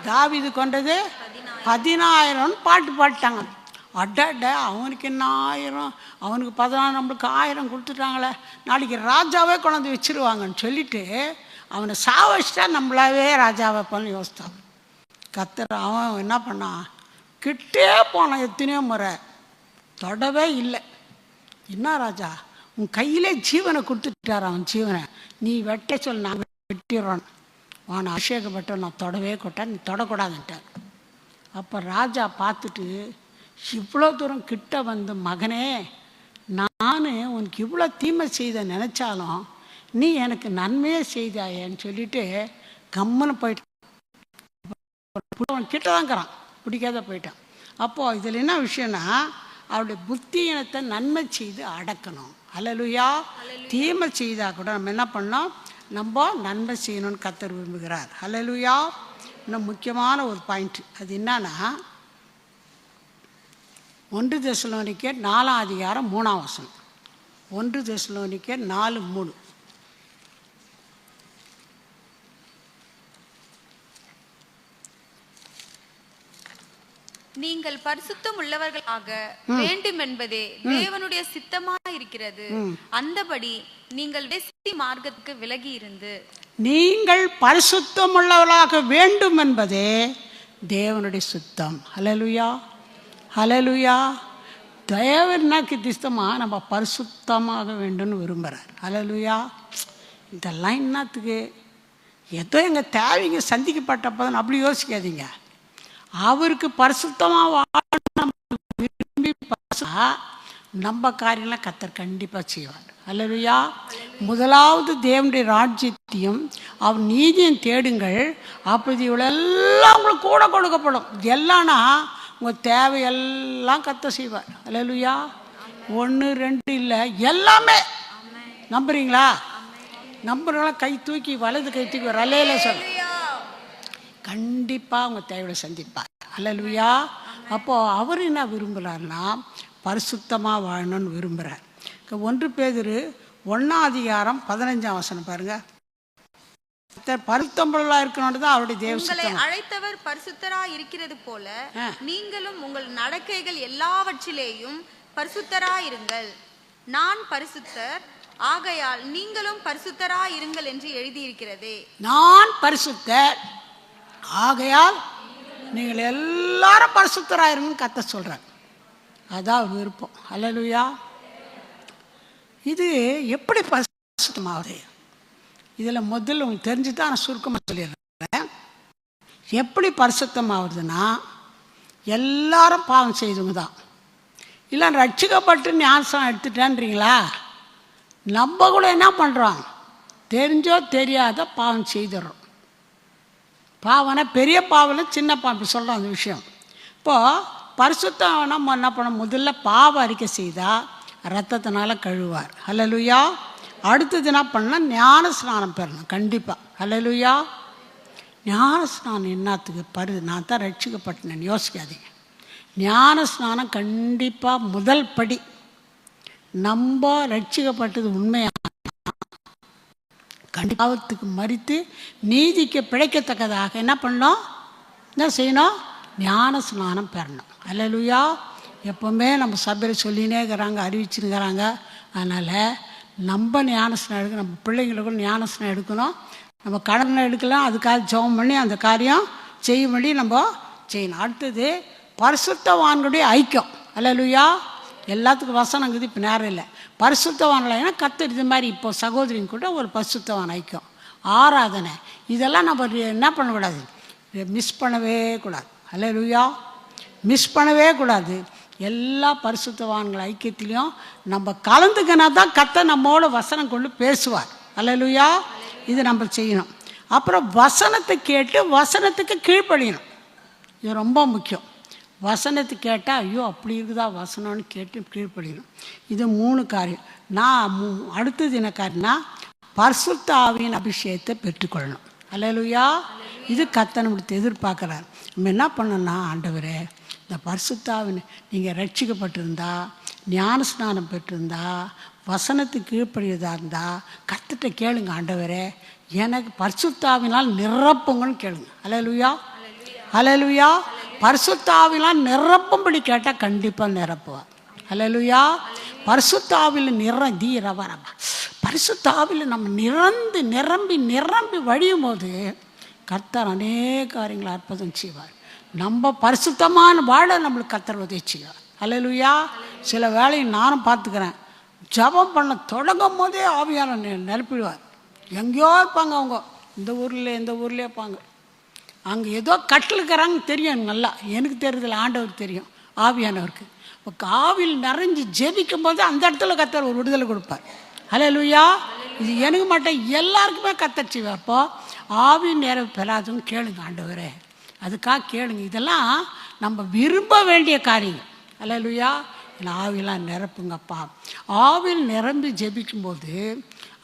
தாவீது கொண்டது 10000 பாட்டு பாடிட்டாங்க. அட அவனுக்கு என்ன 1000, அவனுக்கு 14, நம்மளுக்கு 1000 கொடுத்துட்டாங்களே, நாளைக்கு ராஜாவே கொண்டாந்து வச்சிருவாங்கன்னு சொல்லிட்டு அவனை சாவச்சிட்டா நம்மளாவே ராஜாவை பண்ணி யோசித்தான். கத்தர் அவன் என்ன பண்ணான், கிட்டே போனான் எத்தனையோ முறை, தொடவே இல்லை. என்ன ராஜா உன் கையிலே ஜீவனை கொடுத்துட்டார், அவன் ஜீவனை நீ வெட்ட சொல்லி நாங்கள் வெட்டிடுறோம், அவனை அபிஷேகப்பட்ட நான் தொடவே கொட்டேன், நீ தொடக்கூடாதுன்ட்டார். அப்போ ராஜா பார்த்துட்டு, இவ்வளோ தூரம் கிட்ட வந்து மகனே, நான் உனக்கு இவ்வளோ தீமை செய்த நினச்சாலும் நீ எனக்கு நன்மையே செய்தாயேன்னு சொல்லிட்டு கம்மனு போயிட்டான். அவன் கிட்ட தான்ங்கிறான், பிடிக்காத போயிட்டான். அப்போது இதில் என்ன விஷயம்னா, அவருடைய புத்தியினத்தை நன்மை செய்து அடக்கணும். ஹல்லேலூயா. தீமை செய்தால் கூட நம்ம என்ன பண்ணோம், நம்ம நன்மை செய்யணும்னு கத்தர் விரும்புகிறார். ஹல்லேலூயா. இன்னும் முக்கியமான ஒரு பாயிண்ட், அது என்னன்னா 1 தெசலோனிக்கேயர் 4ஆம் அதிகாரம் 3ஆம் வசனம். 1 தெசலோனிக்கேயர் 4:3. நீங்கள் பரிசுத்தம் உள்ளவர்களாக வேண்டும் என்பதே தேவனுடைய சித்தமாக இருக்கிறது. அந்தபடி நீங்கள் வேசி மார்க்கத்துக்கு விலகி இருந்து நீங்கள் பரிசுத்தம் உள்ளவர்களாக வேண்டும் என்பதே தேவனுடைய சுத்தம். ஹல்லேலூயா, ஹல்லேலூயா. தேவன்னா கிறிஸ்தமாக நம்ம பரிசுத்தமாக வேண்டும்னு விரும்புகிறார். ஹல்லேலூயா. இதெல்லாம் என்னத்துக்கு? ஏதோ எங்கள் தேவைங்க சந்திக்கப்பட்டப்போ தான் அப்படி யோசிக்காதீங்க. அவருக்கு பரிசுத்தமாக வாழ நம்ம விரும்பி நம்ம காரியம்லாம் கர்த்தர் கண்டிப்பாக செய்வார். ஹல்லேலூயா. முதலாவது தேவனுடைய ராஜ்யத்தையும் அவர் நீதியும் தேடுங்கள், அப்படி இவ்வளெல்லாம் உங்களுக்கு கூட கொடுக்கப்படும். எல்லாம்னா உங்கள் தேவையெல்லாம் கர்த்தர் செய்வார். ஹல்லேலூயா. 1 2 இல்லை, எல்லாமே. நம்புறீங்களா? நம்புறவங்கள கை தூக்கி, வலது கை தூக்கி ஒரு அல்லேல சொல்ல, கண்டிப்பாக உங்கள் தேவையை சந்திப்பார். ஹல்லேலூயா. அப்போது அவர் என்ன விரும்புகிறாருன்னா பரிசுத்தமாக வாழணும்னு விரும்புகிறார். 1 பேதுரு 1:15 பாருங்கள். பரிசுத்தமுள்ளவர்களாக இருக்கணும்னு தான் அவருடைய தேவ சித்தம். அழைத்தவர் பரிசுத்தராய் இருக்கிறது போல நீங்களும் உங்கள் நடக்கைகள் எல்லாவற்றிலேயும் பரிசுத்தராய் இருங்கள். நான் பரிசுத்தர், ஆகையால் நீங்களும் பரிசுத்தராய் இருங்கள் என்று எழுதியிருக்கிறதே. நான் பரிசுத்தர், ஆகையால் நீங்கள் எல்லாரும் பரிசுத்தராயிருங்கன்னு கர்த்தர் சொல்கிறார். அதான் விருப்பம். ஹல்லேலூயா. இது எப்படி பரிசுத்தமாகுது? இதில் முதல்ல உங்களுக்கு தெரிஞ்சு தான் நான் சுருக்கமாக சொல்லிடுறேன். எப்படி பரிசுத்தமாகுதுன்னா, எல்லாரும் பாவம் செய்தவங்க தான். இல்லை ரட்சிக்கப்பட்டு ஞானஸ்நானம் எடுத்துட்டேன்றீங்களா? நம்ம கூட என்ன பண்ணுறோம்? தெரிஞ்சோ தெரியாத பாவம் செய்துடுறோம். பாவம்னா பெரிய பாவம், சின்ன பாவம், இப்படி சொல்கிறோம் அந்த விஷயம். இப்போது பரிசுத்தம் நம்ம என்ன பண்ணோம்? முதல்ல பாவ அறிக்கை செய்தால் ரத்தத்தினால கழுவார். ஹல்லேலூயா. அடுத்தது என்ன பண்ணால் ஞான ஸ்நானம் பெறணும் கண்டிப்பாக. ஹல்லேலூயா. ஞான ஸ்நானம் என்னத்துக்கு? நான் தான் ரட்சிக்கப்பட்டேன்னு யோசிக்காதீங்க. ஞான ஸ்நானம் கண்டிப்பாக முதல் படி. நம்ம ரட்சிக்கப்பட்டது உண்மையாக கண்டிப்பாவத்துக்கு மறித்து நீதிக்கு பிழைக்கத்தக்கதாக என்ன பண்ணணும்? என்ன செய்யணும்? ஞான ஸ்நானம் பெறணும். ஹல்லேலூயா. எப்போவுமே நம்ம சபையில் சொல்லினே இருக்கிறாங்க, அறிவிச்சுருக்கிறாங்க. அதனால் நம்ம ஞானஸ்நானம் எடுக்கணும், நம்ம பிள்ளைங்களுக்கும் ஞானஸ்நானம் எடுக்கணும். நம்ம கடனை எடுக்கலாம், அதுக்காக ஜெபம் பண்ணி அந்த காரியம் செய்யும்படி நம்ம செய்யணும். அடுத்தது பரிசுத்தவான்களுடைய ஐக்கியம். ஹல்லேலூயா. எல்லாத்துக்கும் வசனங்குது, இப்போ நேரம் இல்லை. பரிசுத்தவான்கள்னா கர்த்தர் இது மாதிரி இப்போ சகோதரிங்க கூட ஒரு பரிசுத்தவான் ஐக்கியம், ஆராதனை, இதெல்லாம் நம்ம என்ன பண்ணக்கூடாது? மிஸ் பண்ணவே கூடாது. ஹல்லேலூயா. மிஸ் பண்ணவே கூடாது. எல்லா பரிசுத்தவான்கள் ஐக்கியத்திலையும் நம்ம கலந்துக்கினா தான் கர்த்தர் நம்மோட வசனம் கொண்டு பேசுவார். ஹல்லேலூயா. இது நம்ம செய்யணும். அப்புறம் வசனத்தை கேட்டு வசனத்துக்கு கீழ்ப்படியணும். இது ரொம்ப முக்கியம். வசனத்தை கேட்டால் ஐயோ அப்படி இருக்குதா வசனம்னு கேட்டு கீழ்ப்படியணும். இது 3 காரியம். நான் அடுத்தது என்ன காரியம்னா பரிசுத்த ஆவியின் அபிஷேகத்தை பெற்றுக்கொள்ளணும். ஹல்லேலூயா. இது கர்த்தர் நம்மளுக்கு எதிர்பார்க்குறார். நம்ம என்ன பண்ணணும்னா, ஆண்டவரே இந்த பரிசுத்தாவின் நீங்கள் ரட்சிக்கப்பட்டிருந்தா, ஞானஸ்நானம் பெற்றிருந்தா, வசனத்துக்கு கீழ்ப்படியதாக இருந்தால் கர்த்தர்கிட்ட கேளுங்க, ஆண்டவரே எனக்கு பரிசுத்தாவினால் நிரப்புங்கன்னு கேளுங்க. ஹல்லேலூயா. ஹல்லேலூயா. பரிசுத்தாவினால் நிரப்பும்படி கேட்டால் கண்டிப்பாக நிரப்புவார். ஹல்லேலூயா. பரிசுத்தாவில் பரிசுத்தாவில் நம்ம நிரம்பி வழியும் போது கர்த்தர் அநேக காரியங்களை அற்புதம் செய்வார். நம்ம பரிசுத்தமான வாழ நம்மளுக்கு கர்த்தர் உதவி செய்வார். ஹல்லேலூயா. சில வேலையை நானும் பார்த்துக்கிறேன். ஜபம் பண்ண தொடங்கும் போதே ஆவியான நிரப்பிடுவார். எங்கேயோ இருப்பாங்க அவங்க, இந்த ஊர்லேயே இருப்பாங்க. அங்கே ஏதோ கட்டலுக்கிறாங்கன்னு தெரியும் நல்லா. எனக்கு தெரியுதில்ல, ஆண்டவருக்கு தெரியும், ஆவியானவருக்கு. ஆவியில் நிறைஞ்சு ஜெபிக்கும் போது அந்த இடத்துல கர்த்தர் ஒரு விடுதலை கொடுப்பார். ஹல்லேலூயா. இது எனக்கு மட்டும் எல்லாருக்குமே கர்த்தர் செய்வார். அப்போ ஆவி நிறைவு பெறாதுன்னு கேளுங்க, ஆண்டவரே அதுக்காக கேளுங்க. இதெல்லாம் நம்ம விரும்ப வேண்டிய காரியங்கள். ஹல்லேலூயா. ஆவியெல்லாம் நிரப்புங்கப்பா. ஆவியில் நிரம்பி ஜெபிக்கும்போது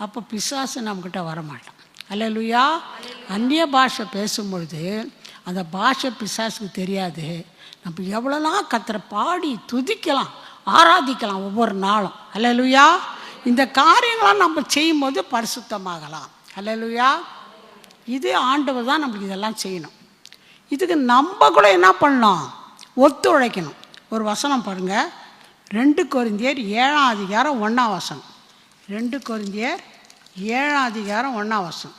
அப்போ பிசாசு நம்மக்கிட்ட வரமாட்டான். ஹல்லேலூயா. அந்நிய பாஷை பேசும்பொழுது அந்த பாஷை பிசாசுக்கு தெரியாது. நம்ம எவ்வளோலாம் கர்த்தரை பாடி துதிக்கலாம், ஆராதிக்கலாம் ஒவ்வொரு நாளும். ஹல்லேலூயா. இந்த காரியங்களாம் நம்ம செய்யும்போது பரிசுத்தமாகலாம். ஹல்லேலூயா. இது ஆண்டவர் தான் நம்மளுக்கு இதெல்லாம் செய்யணும். இதுக்கு நம்ம கூட என்ன பண்ணணும்? ஒத்துழைக்கணும். ஒரு வசனம் பாருங்கள், 2 கொரிந்தியர் 7:1. 2 கொரிந்தியர் 7:1.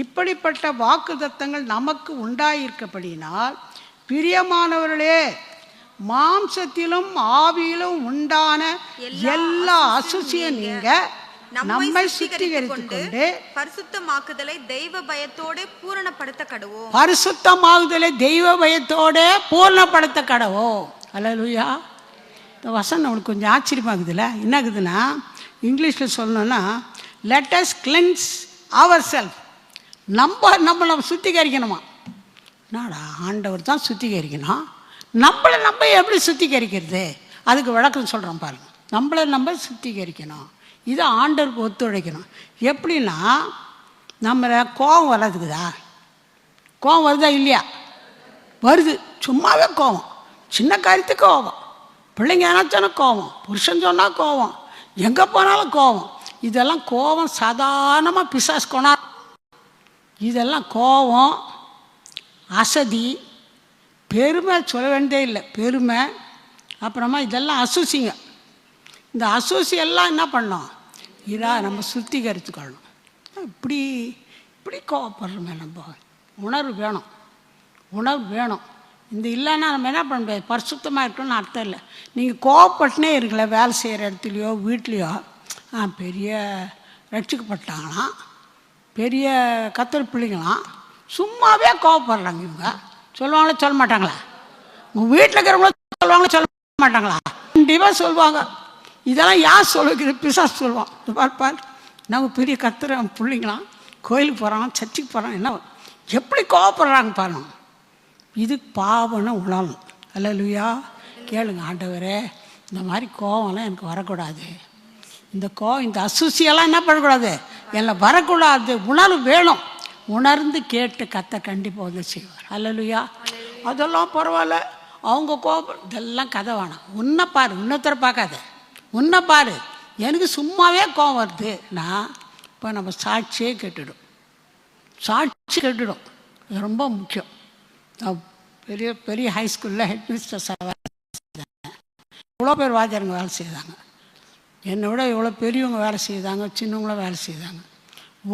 இப்படிப்பட்ட வாக்குத்தத்தங்கள் நமக்கு உண்டாயிருக்கப்படினால் பிரியமானவர்களே, மாம்சத்திலும் ஆவியிலும் உண்டான எல்லா அசுசியும் நீங்க நம்மை சுத்திகரித்துக் கொண்டு பரிசுத்தமாக்குதலை தெய்வ பயத்தோட பூரணப்படுத்த கடவோம். பரிசுத்தமாகுதலை தெய்வ பயத்தோட பூரணப்படுத்த கடவோம். அல்லேலூயா. இந்த வசனம் உனக்கு கொஞ்சம் ஆச்சரியமாகுதுல்ல. என்ன ஆகுதுன்னா, இங்கிலீஷில் சொல்லணும்னா, let us cleanse our self. நம்மளை சுத்திகரிக்கணுமா? என்னடா, ஆண்டவர் தான் சுத்திகரிக்கணும், நம்மளை நம்ம எப்படி சுத்திகரிக்கிறது? அதுக்கு விளக்கம் சொல்கிறோம் பாருங்க. நம்மளை நம்ம சுத்திகரிக்கணும், இதை ஆண்டவருக்கு ஒத்துழைக்கணும். எப்படின்னா, நம்மளை கோபம் வர்றதுக்குதா? கோபம் வருதா இல்லையா? வருது. சும்மாவே கோபம், சின்ன காரியத்துக்கு கோபம், பிள்ளைங்க ஏன்னாச்சான கோபம், புருஷன் சொன்னால் கோபம், எங்கே போனாலும் கோபம். இதெல்லாம் கோபம் சாதாரணமாக பிசாசு கொண்டா. இதெல்லாம் கோபம், அசதி, பெருமை சொல்ல வேண்டியதே இல்லை, பெருமை. அப்புறமா இதெல்லாம் அசூசிங்க. இந்த அசூசி எல்லாம் என்ன பண்ணோம்? நம்ம சுத்திகரித்துக்கொள்ளணும். இப்படி இப்படி கோவப்படுறோமே, நம்ம உணர்வு வேணும், உணர்வு வேணும். இந்த இல்லைன்னா நம்ம என்ன பண்ண முடியாது, பரிசுத்தமாக இருக்கணும்னு அர்த்தம் இல்லை. நீங்கள் கோவப்பட்டுனே இருக்கல, வேலை செய்கிற இடத்துலையோ வீட்லேயோ. பெரிய ரட்சிக்கப்பட்டாங்களாம், பெரிய கத்தர் பிள்ளைங்களாம் சும்மாவே கோவப்படுறாங்க. இவங்க சொல்லுவாங்களா சொல்ல மாட்டாங்களா? உங்கள் வீட்டில் இருக்கிறவங்களும் சொல்லுவாங்களா சொல்ல மாட்டாங்களா? கண்டிப்பாக சொல்லுவாங்க. இதெல்லாம் யார் சொல்லுகிறது? பிசாசு சொல்லுவான். பார்ப்பார், நம்ம பெரிய கத்துற பிள்ளைங்களாம் கோயிலுக்கு போகிறாங்க, சர்ச்சுக்கு போகிறாங்க, என்ன எப்படி கோவப்படுறாங்க பாருங்க. இது பாவம்னு உணரணும். அல்லேலூயா. கேளுங்க, ஆண்டவரே இந்த மாதிரி கோவம்லாம் எனக்கு வரக்கூடாது, இந்த கோவம், இந்த அசூசியெல்லாம் என்ன பண்ணக்கூடாது, எல்லாம் வரக்கூடாது. உணர்வு வேணும். உணர்ந்து கேட்டு கர்த்தர் கண்டிப்பாக வந்து செய்வார். அல்லேலூயா. அதெல்லாம் பரவாயில்ல, அவங்க கோபம், இதெல்லாம் கதை வேணாம். உன்னை பாரு, இன்னொருத்தரை பார்க்காத, உன்னை பாரு. எனக்கு சும்மாவே கோபம் வருது. நான் இப்போ நம்ம சாட்சியே கெட்டுடும், சாட்சி கெட்டுடும். இது ரொம்ப முக்கியம். பெரிய பெரிய ஹைஸ்கூலில் ஹெட்மிஸ்டர்ஸாக வேலை செய்தாங்க. இவ்வளோ பேர் வாத்தியாருங்க வேலை செய்தாங்க. என்னை விட இவ்வளோ பெரியவங்க வேலை செய்தாங்க, சின்னவங்களும் வேலை செய்தாங்க.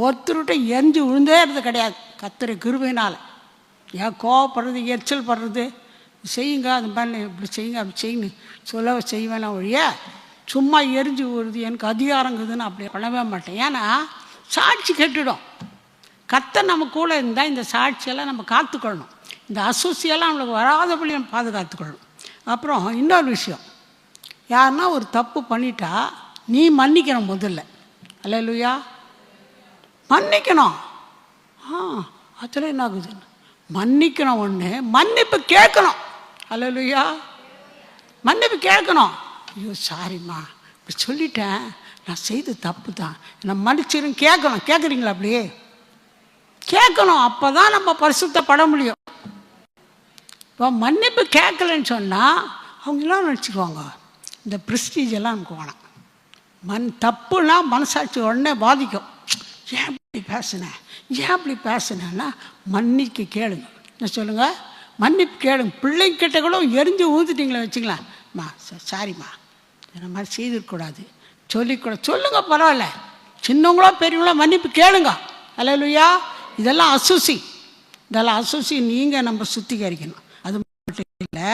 ஒருத்தருகிட்ட எரிஞ்சு விழுந்தே இருந்தது கிடையாது. கர்த்தர் கிருபையினால். ஏன் கோவப்படுறது, எரிச்சல் படுறது, செய்யுங்க அது மாதிரி, இப்படி செய்யுங்க அப்படி செய்யுங்க சொல்ல செய்வேனா ஒழிய சும்மா எரிஞ்சு விழுது எனக்கு அதிகாரங்குதுன்னு அப்படி பண்ணவே மாட்டேன். ஏன்னா சாட்சி கெட்டுடும். கர்த்தர் நம்ம கூட இருந்தால் இந்த சாட்சியெல்லாம் நம்ம காத்துக்கொள்ளணும். இந்த அசூசியெல்லாம் நம்மளுக்கு வராதபடி நம்ம பாதுகாத்துக்கொள்ளணும். அப்புறம் இன்னொரு விஷயம், யாருன்னா ஒரு தப்பு பண்ணிட்டா நீ மன்னிக்கணும் முதல்ல. அல்லேலூயா. மன்னிக்கணும். அதில் என்ன ஆகுது? மன்னிக்கணும். ஒன்று மன்னிப்பு கேட்கணும். அல்லேலூயா. மன்னிப்பு கேட்கணும். ஐயோ சாரிம்மா, இப்படி சொல்லிட்டேன், நான் செய்து தப்பு தான், நான் மன்னிச்சிரும் கேட்கணும். கேட்குறீங்களா? அப்படியே கேட்கணும். அப்போ தான் நம்ம பரிசுத்தப்பட முடியும். இப்போ மன்னிப்பு கேட்கலன்னு சொன்னால் அவங்களாம் நினச்சிக்குவாங்க, இந்த ப்ரெஸ்டீஜ் எல்லாம் நமக்கு வேணாம். தப்புனா மனசாட்சி உடனே பாதிக்கும். ஏன் இப்படி பேசுனேன், ஏன் அப்படி பேசுனேன்னா மன்னிக்க கேளுங்க. என்ன சொல்லுங்கள்? மன்னிப்பு கேளுங்க. பிள்ளைங்கிட்ட கூட எரிஞ்சு ஊந்துட்டிங்களே வச்சுக்கலாம், மா சாரிம்மா இந்த மாதிரி செய்திருக்கூடாது சொல்லிக்கூடாது, சொல்லுங்கள், பரவாயில்ல. சின்னவங்களோ பெரியவங்களோ மன்னிப்பு கேளுங்க. அல்லேலூயா. இதெல்லாம் அசூசி, இதெல்லாம் அசூசி நீங்கள் நம்ம சுத்திகரிக்கணும். அது மட்டும் இல்லை,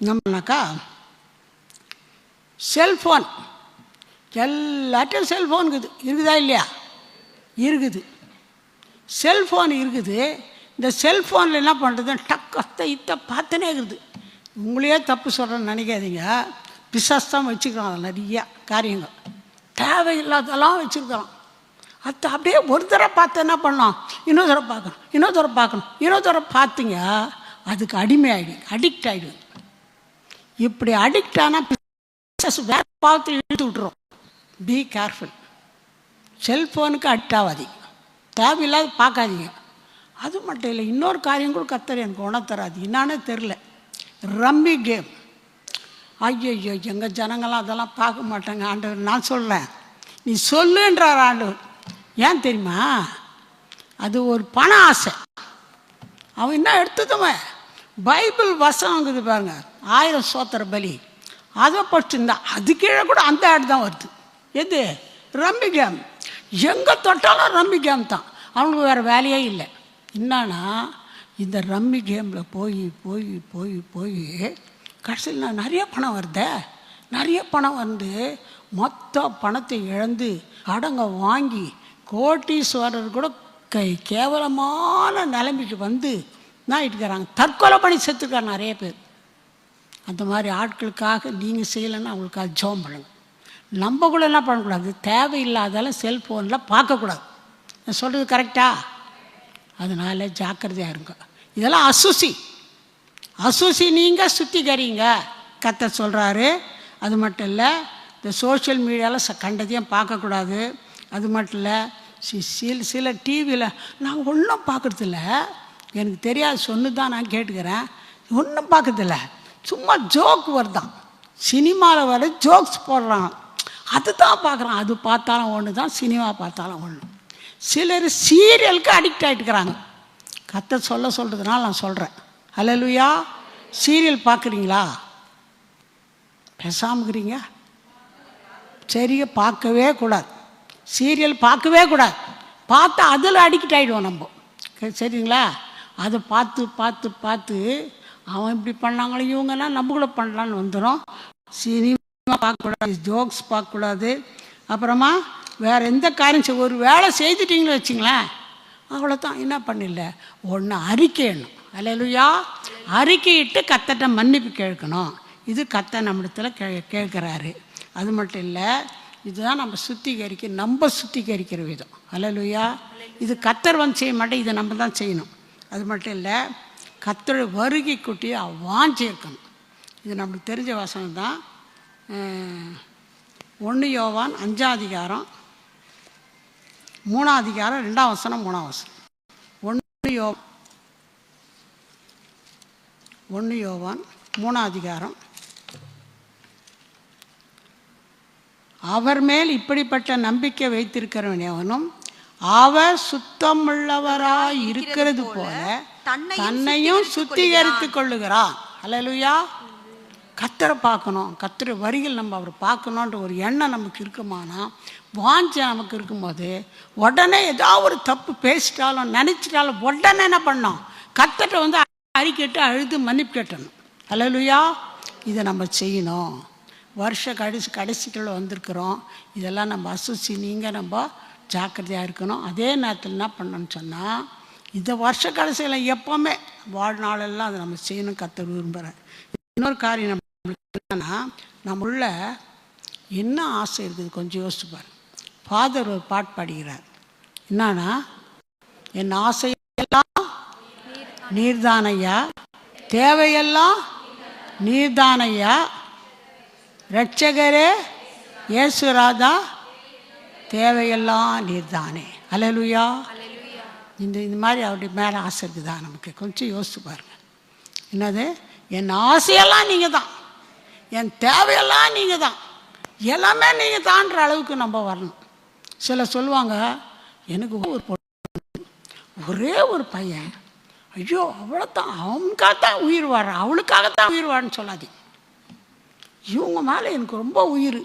நம்மனாக்கா செல்ஃபோன், எல்லாத்தையும் செல்ஃபோன் இருக்குதா இல்லையா? இருக்குது. செல்ஃபோன் இருக்குது. இந்த செல்ஃபோனில் என்ன பண்ணுறது, டக்கத்தை இத்தை பார்த்துனே இருக்குது. உங்களையே தப்பு சொல்கிறேன்னு நினைக்காதீங்க. பிசாசு தான் வச்சுக்கிறோம் அதில் நிறையா காரியங்கள், தேவையில்லாதெல்லாம் வச்சுருக்கிறோம். அது அப்படியே ஒரு தடவை பார்த்து என்ன பண்ணோம், இன்னொரு தடவை பார்க்கணும், இன்னொரு தடவை பார்க்கணும், இன்னொரு தடவை பார்த்தீங்க, அதுக்கு அடிமை ஆகிடுங்க, அடிக்ட் ஆகிடுங்க. இப்படி அடிக்ட் ஆனால் பிசாசு வேறு பார்த்து இழுத்து விட்டுரும். Be careful. செல்ஃபோனுக்கு அடிக்ட் ஆகாதீங்க, தேவையில்லாத பார்க்காதீங்க. அது மட்டும் இல்லை, இன்னொரு காரியம் கூட கர்த்தர் எனக்கு உணர்த்தராது, என்னானே தெரில. Rummy game. ஐயோ, எங்கள் ஜனங்களாம் அதெல்லாம் பார்க்க மாட்டாங்க. ஆண்டவர் நான் சொல்கிறேன், நீ சொல்லுன்றார் ஆண்டவர். ஏன் தெரியுமா? அது ஒரு பண ஆசை. அவன் என்ன எடுத்துதுவன், பைபிள் வசனங்குது பாருங்க, 1000 சோத்திர பலி, அதை படிச்சுருந்தா அது கீழே கூட அந்த ஆடு தான் வருது. எது? Rummy game. எங்கே தொட்டாலும் ரம்மி கேம் தான். அவனுக்கு வேறு வேலையே இல்லை. என்னன்னா இந்த ரம்மி கேமில் போய் போய் போய் போய் கடைசியில் நான் நிறைய பணம் வருதே, நிறைய பணம் வந்து மொத்த பணத்தை இழந்து கடங்க வாங்கி கோட்டீஸ்வரர் கூட கேவலமான நிலைமைக்கு வந்து நான் இருக்கிறாங்க, தற்கொலை பண்ணி செத்துருக்காங்க நிறைய பேர். அந்த மாதிரி ஆட்களுக்காக நீங்கள் செய்யலைன்னா அவங்களுக்காக ஜெபம் பண்ணுங்க. நம்ம கூட என்ன பண்ணக்கூடாது, தேவையில்லாதாலும் செல்ஃபோனில் பார்க்கக்கூடாது. நான் சொல்கிறது கரெக்டா? அதனால் ஜாக்கிரதையாக இருங்க. இதெல்லாம் அசுசி நீங்கள் சுத்திகரிங்க கர்த்தர் சொல்கிறாரு. அது மட்டும் இல்லை, இந்த சோஷியல் மீடியாவில் கண்டதையும் பார்க்கக்கூடாது. அது மட்டும் இல்லை, சில டிவியில் நான் ஒன்றும் பார்க்குறதில்ல, எனக்கு தெரியாது சொன்னு தான் நான் கேட்டுக்கிறேன், ஒன்றும் பார்க்குறதில்ல, சும்மா ஜோக் வருதான், சினிமாவில் வர ஜோக்ஸ் போடுறாங்க, அதுதான் பார்க்குறான். அது பார்த்தாலும் ஒன்று தான், சினிமா பார்த்தாலும் ஒன்று. சிலர் சீரியலுக்கு அடிக்ட் ஆகிட்டுக்கிறாங்க. கர்த்தர் சொல்கிறதுனால நான் சொல்கிறேன். ஹல்லேலூயா. சீரியல் பார்க்குறீங்களா? பேசாமக்கிறீங்க? சரிங்க, பார்க்கவே கூடாது. சீரியல் பார்க்கவே கூடாது. பார்த்தா அதில் அடிக்ட் ஆகிடுவோம் நம்ம. சரிங்களா? அதை பார்த்து பார்த்து பார்த்து அவன் இப்படி பண்ணாங்களோ இவங்கன்னா நம்ம கூட பண்ணலான்னு வந்துடும். சினிமா பார்க்கக்கூடாது, ஜோக்ஸ் பார்க்கக்கூடாது. அப்புறமா வேறு எந்த காரியம் ஒரு வேலை செய்துட்டிங்களோ வச்சிங்களேன், அவ்வளோதான். என்ன பண்ணிடல, ஒன்று அறிக்கையணும். அல்லேலூயா. அறிக்கையிட்டு கர்த்தர்ட்ட மன்னிப்பு கேட்கணும். இது கர்த்தர் நம்மிடத்தில் கேட்குறாரு. அது மட்டும் இல்லை, இதுதான் நம்ம சுத்திகரிக்கிற விதம். அல்லேலூயா. இது கர்த்தர் வந்து செய்ய மாட்டேன், இதை நம்ம தான் செய்யணும். அது மட்டும் இல்லை, கர்த்தருடைய வருகை கூட்டி வாஞ்சி இருக்கணும். இது நம்மளுக்கு தெரிஞ்ச வசனம் தான். 1 யோவான் 5ஆம் அதிகாரம் 3ஆம் அதிகாரம் 2ஆம் வசனம் 3ஆம் வசனம். 1 யோவான் 3ஆம் அதிகாரம். அவர் மேல் இப்படிப்பட்ட நம்பிக்கை வைத்திருக்கிறவன் எவனும் அவர் சுத்தமுள்ளவராய் இருக்கிறது போல தன்னையும் சுத்திகரித்து கொள்ளுகிறான். அல்லேலூயா. கர்த்தரை பார்க்கணும், கர்த்தரை வரிகள் நம்ம அவர் பார்க்கணுன்ற ஒரு எண்ணம் நமக்கு இருக்குமானா, வாஞ்சை நமக்கு இருக்கும்போது உடனே ஏதாவது ஒரு தப்பு பேசிட்டாலும் நினச்சிட்டாலும் உடனே என்ன பண்ணோம், கர்த்தர்ட்ட வந்து அறிக்கைட்டு அழுது மன்னிப்பு கேட்டணும். அல்லேலூயா. இதை நம்ம செய்யணும். கடைசிக்குள்ள வந்திருக்கிறோம். இதெல்லாம் நம்ம நீங்கள் நம்ம ஜாக்கிரதையாக இருக்கணும். அதே நேரத்தில் என்ன பண்ணணும்னு சொன்னால், இந்த வருஷ கடைசியில் எப்போவுமே வாழ்நாளெல்லாம் அதை நம்ம செய்யணும். கர்த்தர் விரும்புகிறேன். இன்னொரு காரியம் நம்மளுக்கு என்னன்னா, நம்மளுள்ள என்ன ஆசை இருக்குது கொஞ்சம் யோசிச்சு பாருங்க. ஃபாதர் ஒரு பாட்டு பாடுகிறார். என்னன்னா, என் ஆசையெல்லாம் நீர்தானையா, தேவையெல்லாம் நீர்தானையா, ரட்சகரே இயேசுராதா தேவையெல்லாம் நீர்தானே. அல்லேலூயா. இந்த மாதிரி அவருடைய மேலே ஆசை இருக்குதா நமக்கு? கொஞ்சம் யோசிச்சு பாருங்க. என்னது, என் ஆசையெல்லாம் நீங்கள் தான், என் தேவையெல்லாம் நீங்கள் தான், எல்லாமே நீங்கள் தான்ற அளவுக்கு நம்ம வரணும். சில சொல்லுவாங்க, எனக்கு ஒரே ஒரு பையன், ஐயோ அவ்வளோதான், அவனுக்காகத்தான் உயிர் வாடுறான், அவளுக்காகத்தான் உயிர் வாடுன்னு சொல்லாதீங்க. இவங்க மேலே எனக்கு ரொம்ப உயிர்,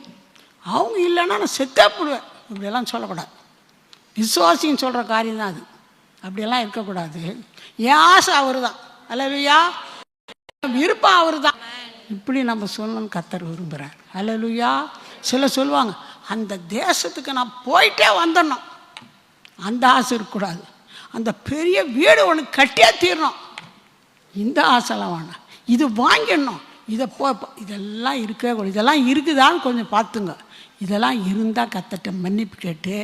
அவங்க இல்லைன்னா நான் செத்தே போடுவேன், இப்படியெல்லாம் சொல்லக்கூடாது. விசுவாசின்னு சொல்கிற காரியம் தான் அது. அப்படியெல்லாம் இருக்கக்கூடாது. என் ஆசை அவர் தான். அல்லேலூயா. விருப்பம் அவர் தான். இப்படி நம்ம சொல்லணும்னு கர்த்தர் விரும்புகிறார். அல்லேலூயா. சில சொல்லுவாங்க, அந்த தேசத்துக்கு நான் போயிட்டே வந்துடணும், அந்த ஆசை இருக்கக்கூடாது. அந்த பெரிய வீடு ஒன்று கட்டியே தீரணும், இந்த ஆசைலாம் வேணாம். இது வாங்கிடணும், இதை இதெல்லாம் இருக்கவே கூடாது. இதெல்லாம் இருக்குதான்னு கொஞ்சம் பார்த்துங்க. இதெல்லாம் இருந்தால் கர்த்தர்ட்ட மன்னிப்பு கேட்டு,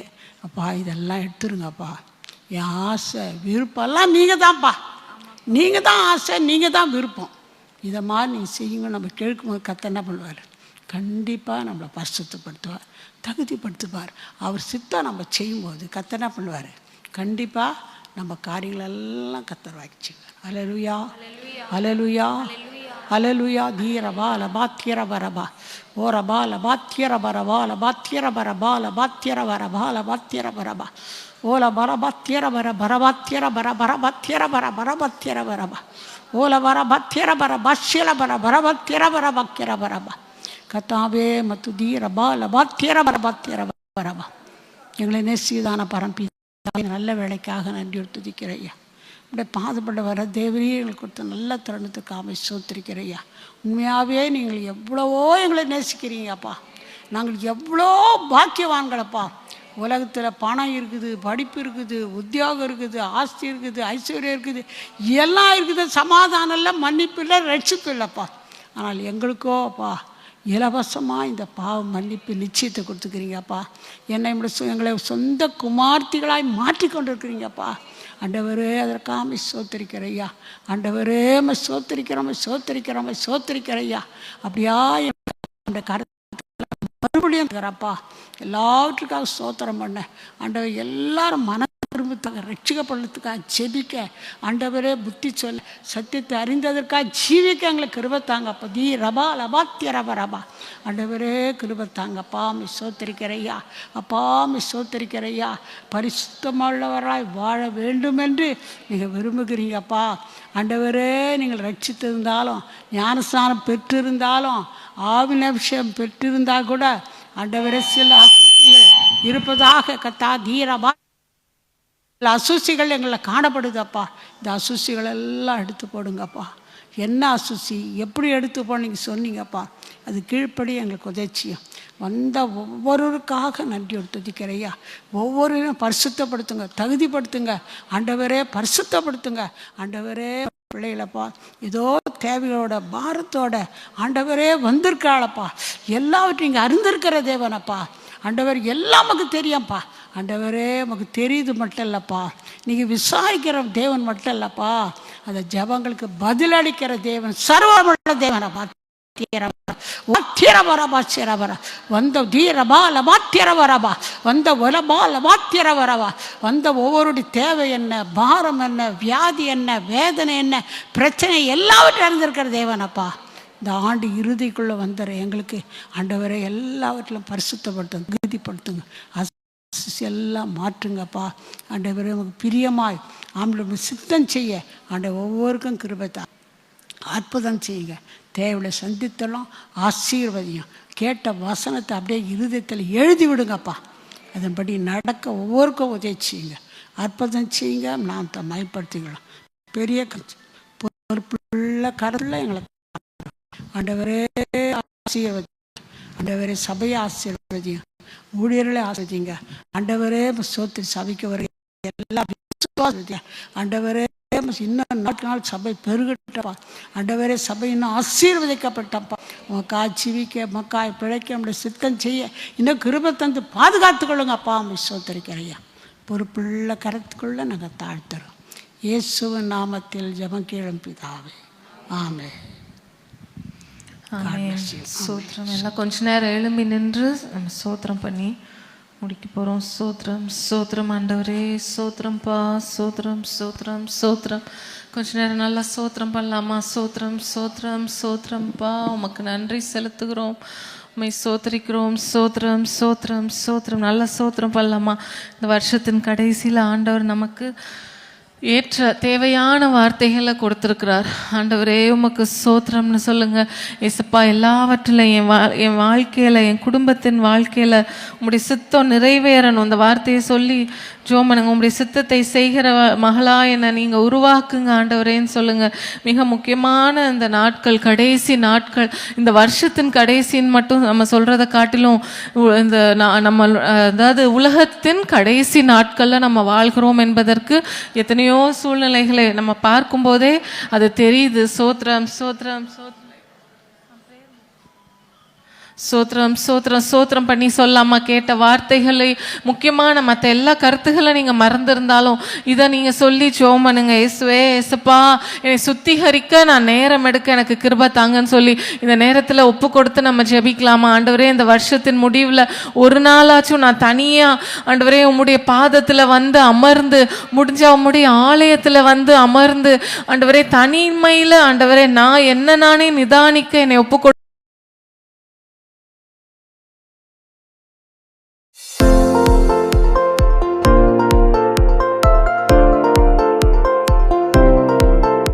அப்பா இதெல்லாம் எடுத்துருங்கப்பா, என் ஆசை விருப்பம்லாம் நீங்கள் தான்ப்பா, நீங்கள் தான் ஆசை, நீங்கள் தான் விருப்பம், இதை மாதிரி நீங்கள் செய்யுங்க. நம்ம கேட்கும்போது கர்த்தர் என்ன பண்ணுவார், கண்டிப்பாக நம்மளை பரிசுத்தப்படுத்துவார், தகுதிப்படுத்துவார். அவர் சித்தம் நம்ம செய்யும்போது கர்த்தர் என்ன பண்ணுவார், கண்டிப்பாக நம்ம காரியங்களெல்லாம் கர்த்தர் வாங்கிச்சுவார். அல்லேலூயா. அல்லேலூயா. அல்லேலூயா. தீரபா லபாத்தியர வரபா ஓ ரபா லபாத்தியர வரபா லபாத்தியர வரபா லபாத்தியர வரபா லபாத்தியர வரபா ஓல பரபத்தியர வர பரபத்தியர வர பரபத்தியர வர பரபத்தியர வரபா ஓல வர பத்தியர வர பஷ்யல வர பரபத்தியர வர பக்கியர வரபா கத்தாவே மத்து தீரபா லபாத்தியர பரபத்தியர வரபா. எங்களை நேசிதான பரம்பி நல்ல வேலைக்காக நன்றி துதிக்கிறையா. இப்படி பாதப்பட வர தேவரையே எங்களுக்கு கொடுத்த நல்ல தருணத்துக்காக சோத்திருக்கிறையா. உண்மையாகவே நீங்கள் எவ்வளவோ எங்களை நேசிக்கிறீங்கப்பா. நாங்கள் எவ்வளோ பாக்கியவான்களப்பா. உலகத்தில் பணம் இருக்குது, படிப்பு இருக்குது, உத்தியோகம் இருக்குது, ஆஸ்தி இருக்குது, ஐஸ்வர்யம் இருக்குது, எல்லாம் இருக்குது. சமாதானம் இல்லை, மன்னிப்பு இல்லை, ரட்சிப்பு இல்லைப்பா. ஆனால் எங்களுக்கோ அப்பா இலவசமாக இந்த பாவ மன்னிப்பு நிச்சயத்தை கொடுத்துக்கிறீங்கப்பா. என்னை எங்களை சொந்த குமார்த்திகளாய் மாற்றி கொண்டு இருக்கிறீங்கப்பா. ஆண்டவரே அதற்காக சோத்திருக்கிறையா. ஆண்டவரே சோத்திருக்கிறையா. அப்படியா அந்த கருத்து மறுபடியும் இருக்கிறப்பா எல்லாவற்றுக்காக ஸ்தோத்திரம் பண்ண. ஆண்டவர் எல்லாரும் மன திரும்பத்துக்காக ரட்சிக்கப்படுறதுக்காக ஜெபிக்க, ஆண்டவரே புத்தி சொல்ல, சத்தியத்தை அறிந்ததற்காக ஜீவிக்க எங்களுக்கு கிருபத்தாங்கப்பா. தீ ரபா லபாத்திய ரபா ரபா. ஆண்டவரே கிருபத்தாங்கப்பா. சோத்திருக்கிறையா. அப்பா சோத்திருக்கிறையா. பரிசுத்தமுள்ளவராய் வாழ வேண்டும் என்று நீங்கள் விரும்புகிறீங்கப்பா. ஆண்டவரே நீங்கள் ரட்சித்திருந்தாலும், ஞானஸ்நானம் பெற்றிருந்தாலும், ஆவின் அபிஷேகம் பெற்றிருந்தால் கூட ஆண்டவரே சில அசுசிகள் இருப்பதாக கத்தா தீரபா அசுசிகள் எங்களை காணப்படுதப்பா. இந்த அசுசிகள் எல்லாம் எடுத்து போடுங்கப்பா. என்ன அசுசி எப்படி எடுத்து போனீங்க சொன்னீங்கப்பா. அது கீழ்ப்படி எங்களுக்கு உதவிச்சியும் வந்த ஒவ்வொருவருக்காக நன்றி துதிக்கிறையா. ஒவ்வொருவரையும் பரிசுத்தப்படுத்துங்க, தகுதிப்படுத்துங்க. ஆண்டவரே பரிசுத்தப்படுத்துங்க. ஆண்டவரே பிள்ளைகளப்பா ஏதோ தேவையோட பாரத்தோட ஆண்டவரே வந்திருக்காளப்பா. எல்லாவற்றையும் இங்கே அறிந்திருக்கிற தேவனப்பா. ஆண்டவர் எல்லாம் நமக்கு தெரியும்ப்பா. ஆண்டவரே நமக்கு தெரியுது மட்டும் இல்லைப்பா, நீங்கள் விசாரிக்கிற தேவன் மட்டும் இல்லைப்பா, அந்த ஜபங்களுக்கு பதிலளிக்கிற தேவன், சர்வமுள்ள தேவனப்பா. வந்த தீரபா லபாத்திரவரபா வந்த ஒலபா லபாத்திரவரவா வந்த ஒவ்வொருடைய தேவை என்ன, பாரம் என்ன, வியாதி என்ன, வேதனை என்ன, பிரச்சனை எல்லாவற்றையும் அறிந்திருக்கிற தேவனப்பா. இந்த ஆண்டு இறுதிக்குள்ளே வந்துடுற எங்களுக்கு ஆண்டவரை எல்லாவற்றிலும் பரிசுத்தப்படுத்துங்க, நீதிப்படுத்துங்க, எல்லாம் மாற்றுங்கப்பா. ஆண்டவரை உங்களுக்கு பிரியமாய் ஆம்பளை சித்தம் செய்ய ஆண்டவர் ஒவ்வொருக்கும் கிருபை அற்புதம் செய்யுங்க. தேவையை சந்தித்தலும் ஆசீர்வதியும். கேட்ட வசனத்தை அப்படியே இருதயத்தில் எழுதி விடுங்கப்பா. அதன்படி நடக்க ஒவ்வொருக்கும் உதவி செய்யுங்க, அற்புதம் செய்யுங்க. நாம் மயப்படுத்திக்கலாம். பெரிய பொறுப்புள்ள கருத்தில் எங்களை ஆண்டவரே ஆசீர்வதி. ஆண்டவரே சபையை ஆசீர்வதியும், ஊழியர்களை ஆசீர்வதிங்க. ஆண்டவரே சோத்திரி சபைக்கு வர எல்லா ஆண்டவரே இன்னும் நாள் சபை பெருகிட்டப்பா. ஆண்டவரே சபை இன்னும் ஆசீர்வதிக்கப்பட்டப்பா. உமக்காய் ஜீவிக்க, உமக்காய் பிழைக்க, நம்முடைய சித்தம் செய்ய இன்னும் கிருபை தந்து பாதுகாத்து கொள்ளுங்கப்பா. சோத்திரிக்கிறையா. பொறுப்புள்ள கருத்துக்குள்ள நாங்கள் தாழ்த்துறோம். இயேசுவின் நாமத்தில் ஜெபம் கேளும் பிதாவே, ஆமென். சோத்திரம். எல்லாம் கொஞ்ச நேரம் எழும்பி நின்று நம்ம சோத்திரம் பண்ணி முடிக்க போகிறோம். சோத்திரம் சோத்திரம் ஆண்டவரே, சோத்திரம்ப்பா, சோத்திரம் சோத்திரம் சோத்திரம். கொஞ்ச நேரம் நல்லா சோத்திரம் பண்ணலாமா? சோத்திரம் சோத்திரம் சோத்திரம்ப்பா, உமக்கு நன்றி செலுத்துகிறோம், உம்மை சோத்திரிக்கிறோம். சோத்திரம் சோத்திரம் சோத்திரம். நல்லா சோத்திரம் பண்ணலாமா? இந்த வருஷத்தின் கடைசியில் ஆண்டவர் நமக்கு ஏற்ற தேவையான வார்த்தைகளை கொடுத்துருக்கிறார். ஆண்டவரே உமக்கு சோத்திரம்னு சொல்லுங்கள். ஏசப்பா, எல்லாவற்றிலும் என் வாழ்க்கையில், என் குடும்பத்தின் வாழ்க்கையில் உம்முடைய சித்தம் நிறைவேறணும். அந்த வார்த்தையை சொல்லி ஜோமனுங்க. உம்முடைய சித்தத்தை செய்கிற மகளா என்னை நீங்கள் உருவாக்குங்க ஆண்டவரேன்னு சொல்லுங்கள். மிக முக்கியமான இந்த நாட்கள், கடைசி நாட்கள், இந்த வருஷத்தின் கடைசின்னு மட்டும் நம்ம சொல்கிறத காட்டிலும் இந்த நம்ம அதாவது உலகத்தின் கடைசி நாட்களில் நம்ம வாழ்கிறோம் என்பதற்கு எத்தனையோ சூழ்நிலைகளை நம்ம பார்க்கும்போதே அது தெரியுது. சோத்திரம் சோத்திரம் சோத்திரம் சோத்திரம் சோத்திரம் சோத்திரம் பண்ணி சொல்லாமா? கேட்ட வார்த்தைகளை, முக்கியமான மற்ற எல்லா கருத்துக்களை நீங்கள் மறந்துருந்தாலும் இதை நீங்கள் சொல்லி ஜெபம் பண்ணுங்க. இயேசுவே, இயேசுப்பா, என்னை சுத்திகரிக்க நான் நேரம் எடுக்க எனக்கு கிருபை தாங்கன்னு சொல்லி இந்த நேரத்தில் ஒப்பு கொடுத்து நம்ம ஜெபிக்கலாமா? ஆண்டவரே, இந்த வருஷத்தின் முடிவில் ஒரு நாளாச்சும் நான் தனியாக ஆண்டவரே உம்முடைய பாதத்தில் வந்து அமர்ந்து, முடிஞ்ச உம்முடைய ஆலயத்தில் வந்து அமர்ந்து ஆண்டவரே தனிமையில் ஆண்டவரே நான் என்ன நானே நிதானிக்க என்னை ஒப்பு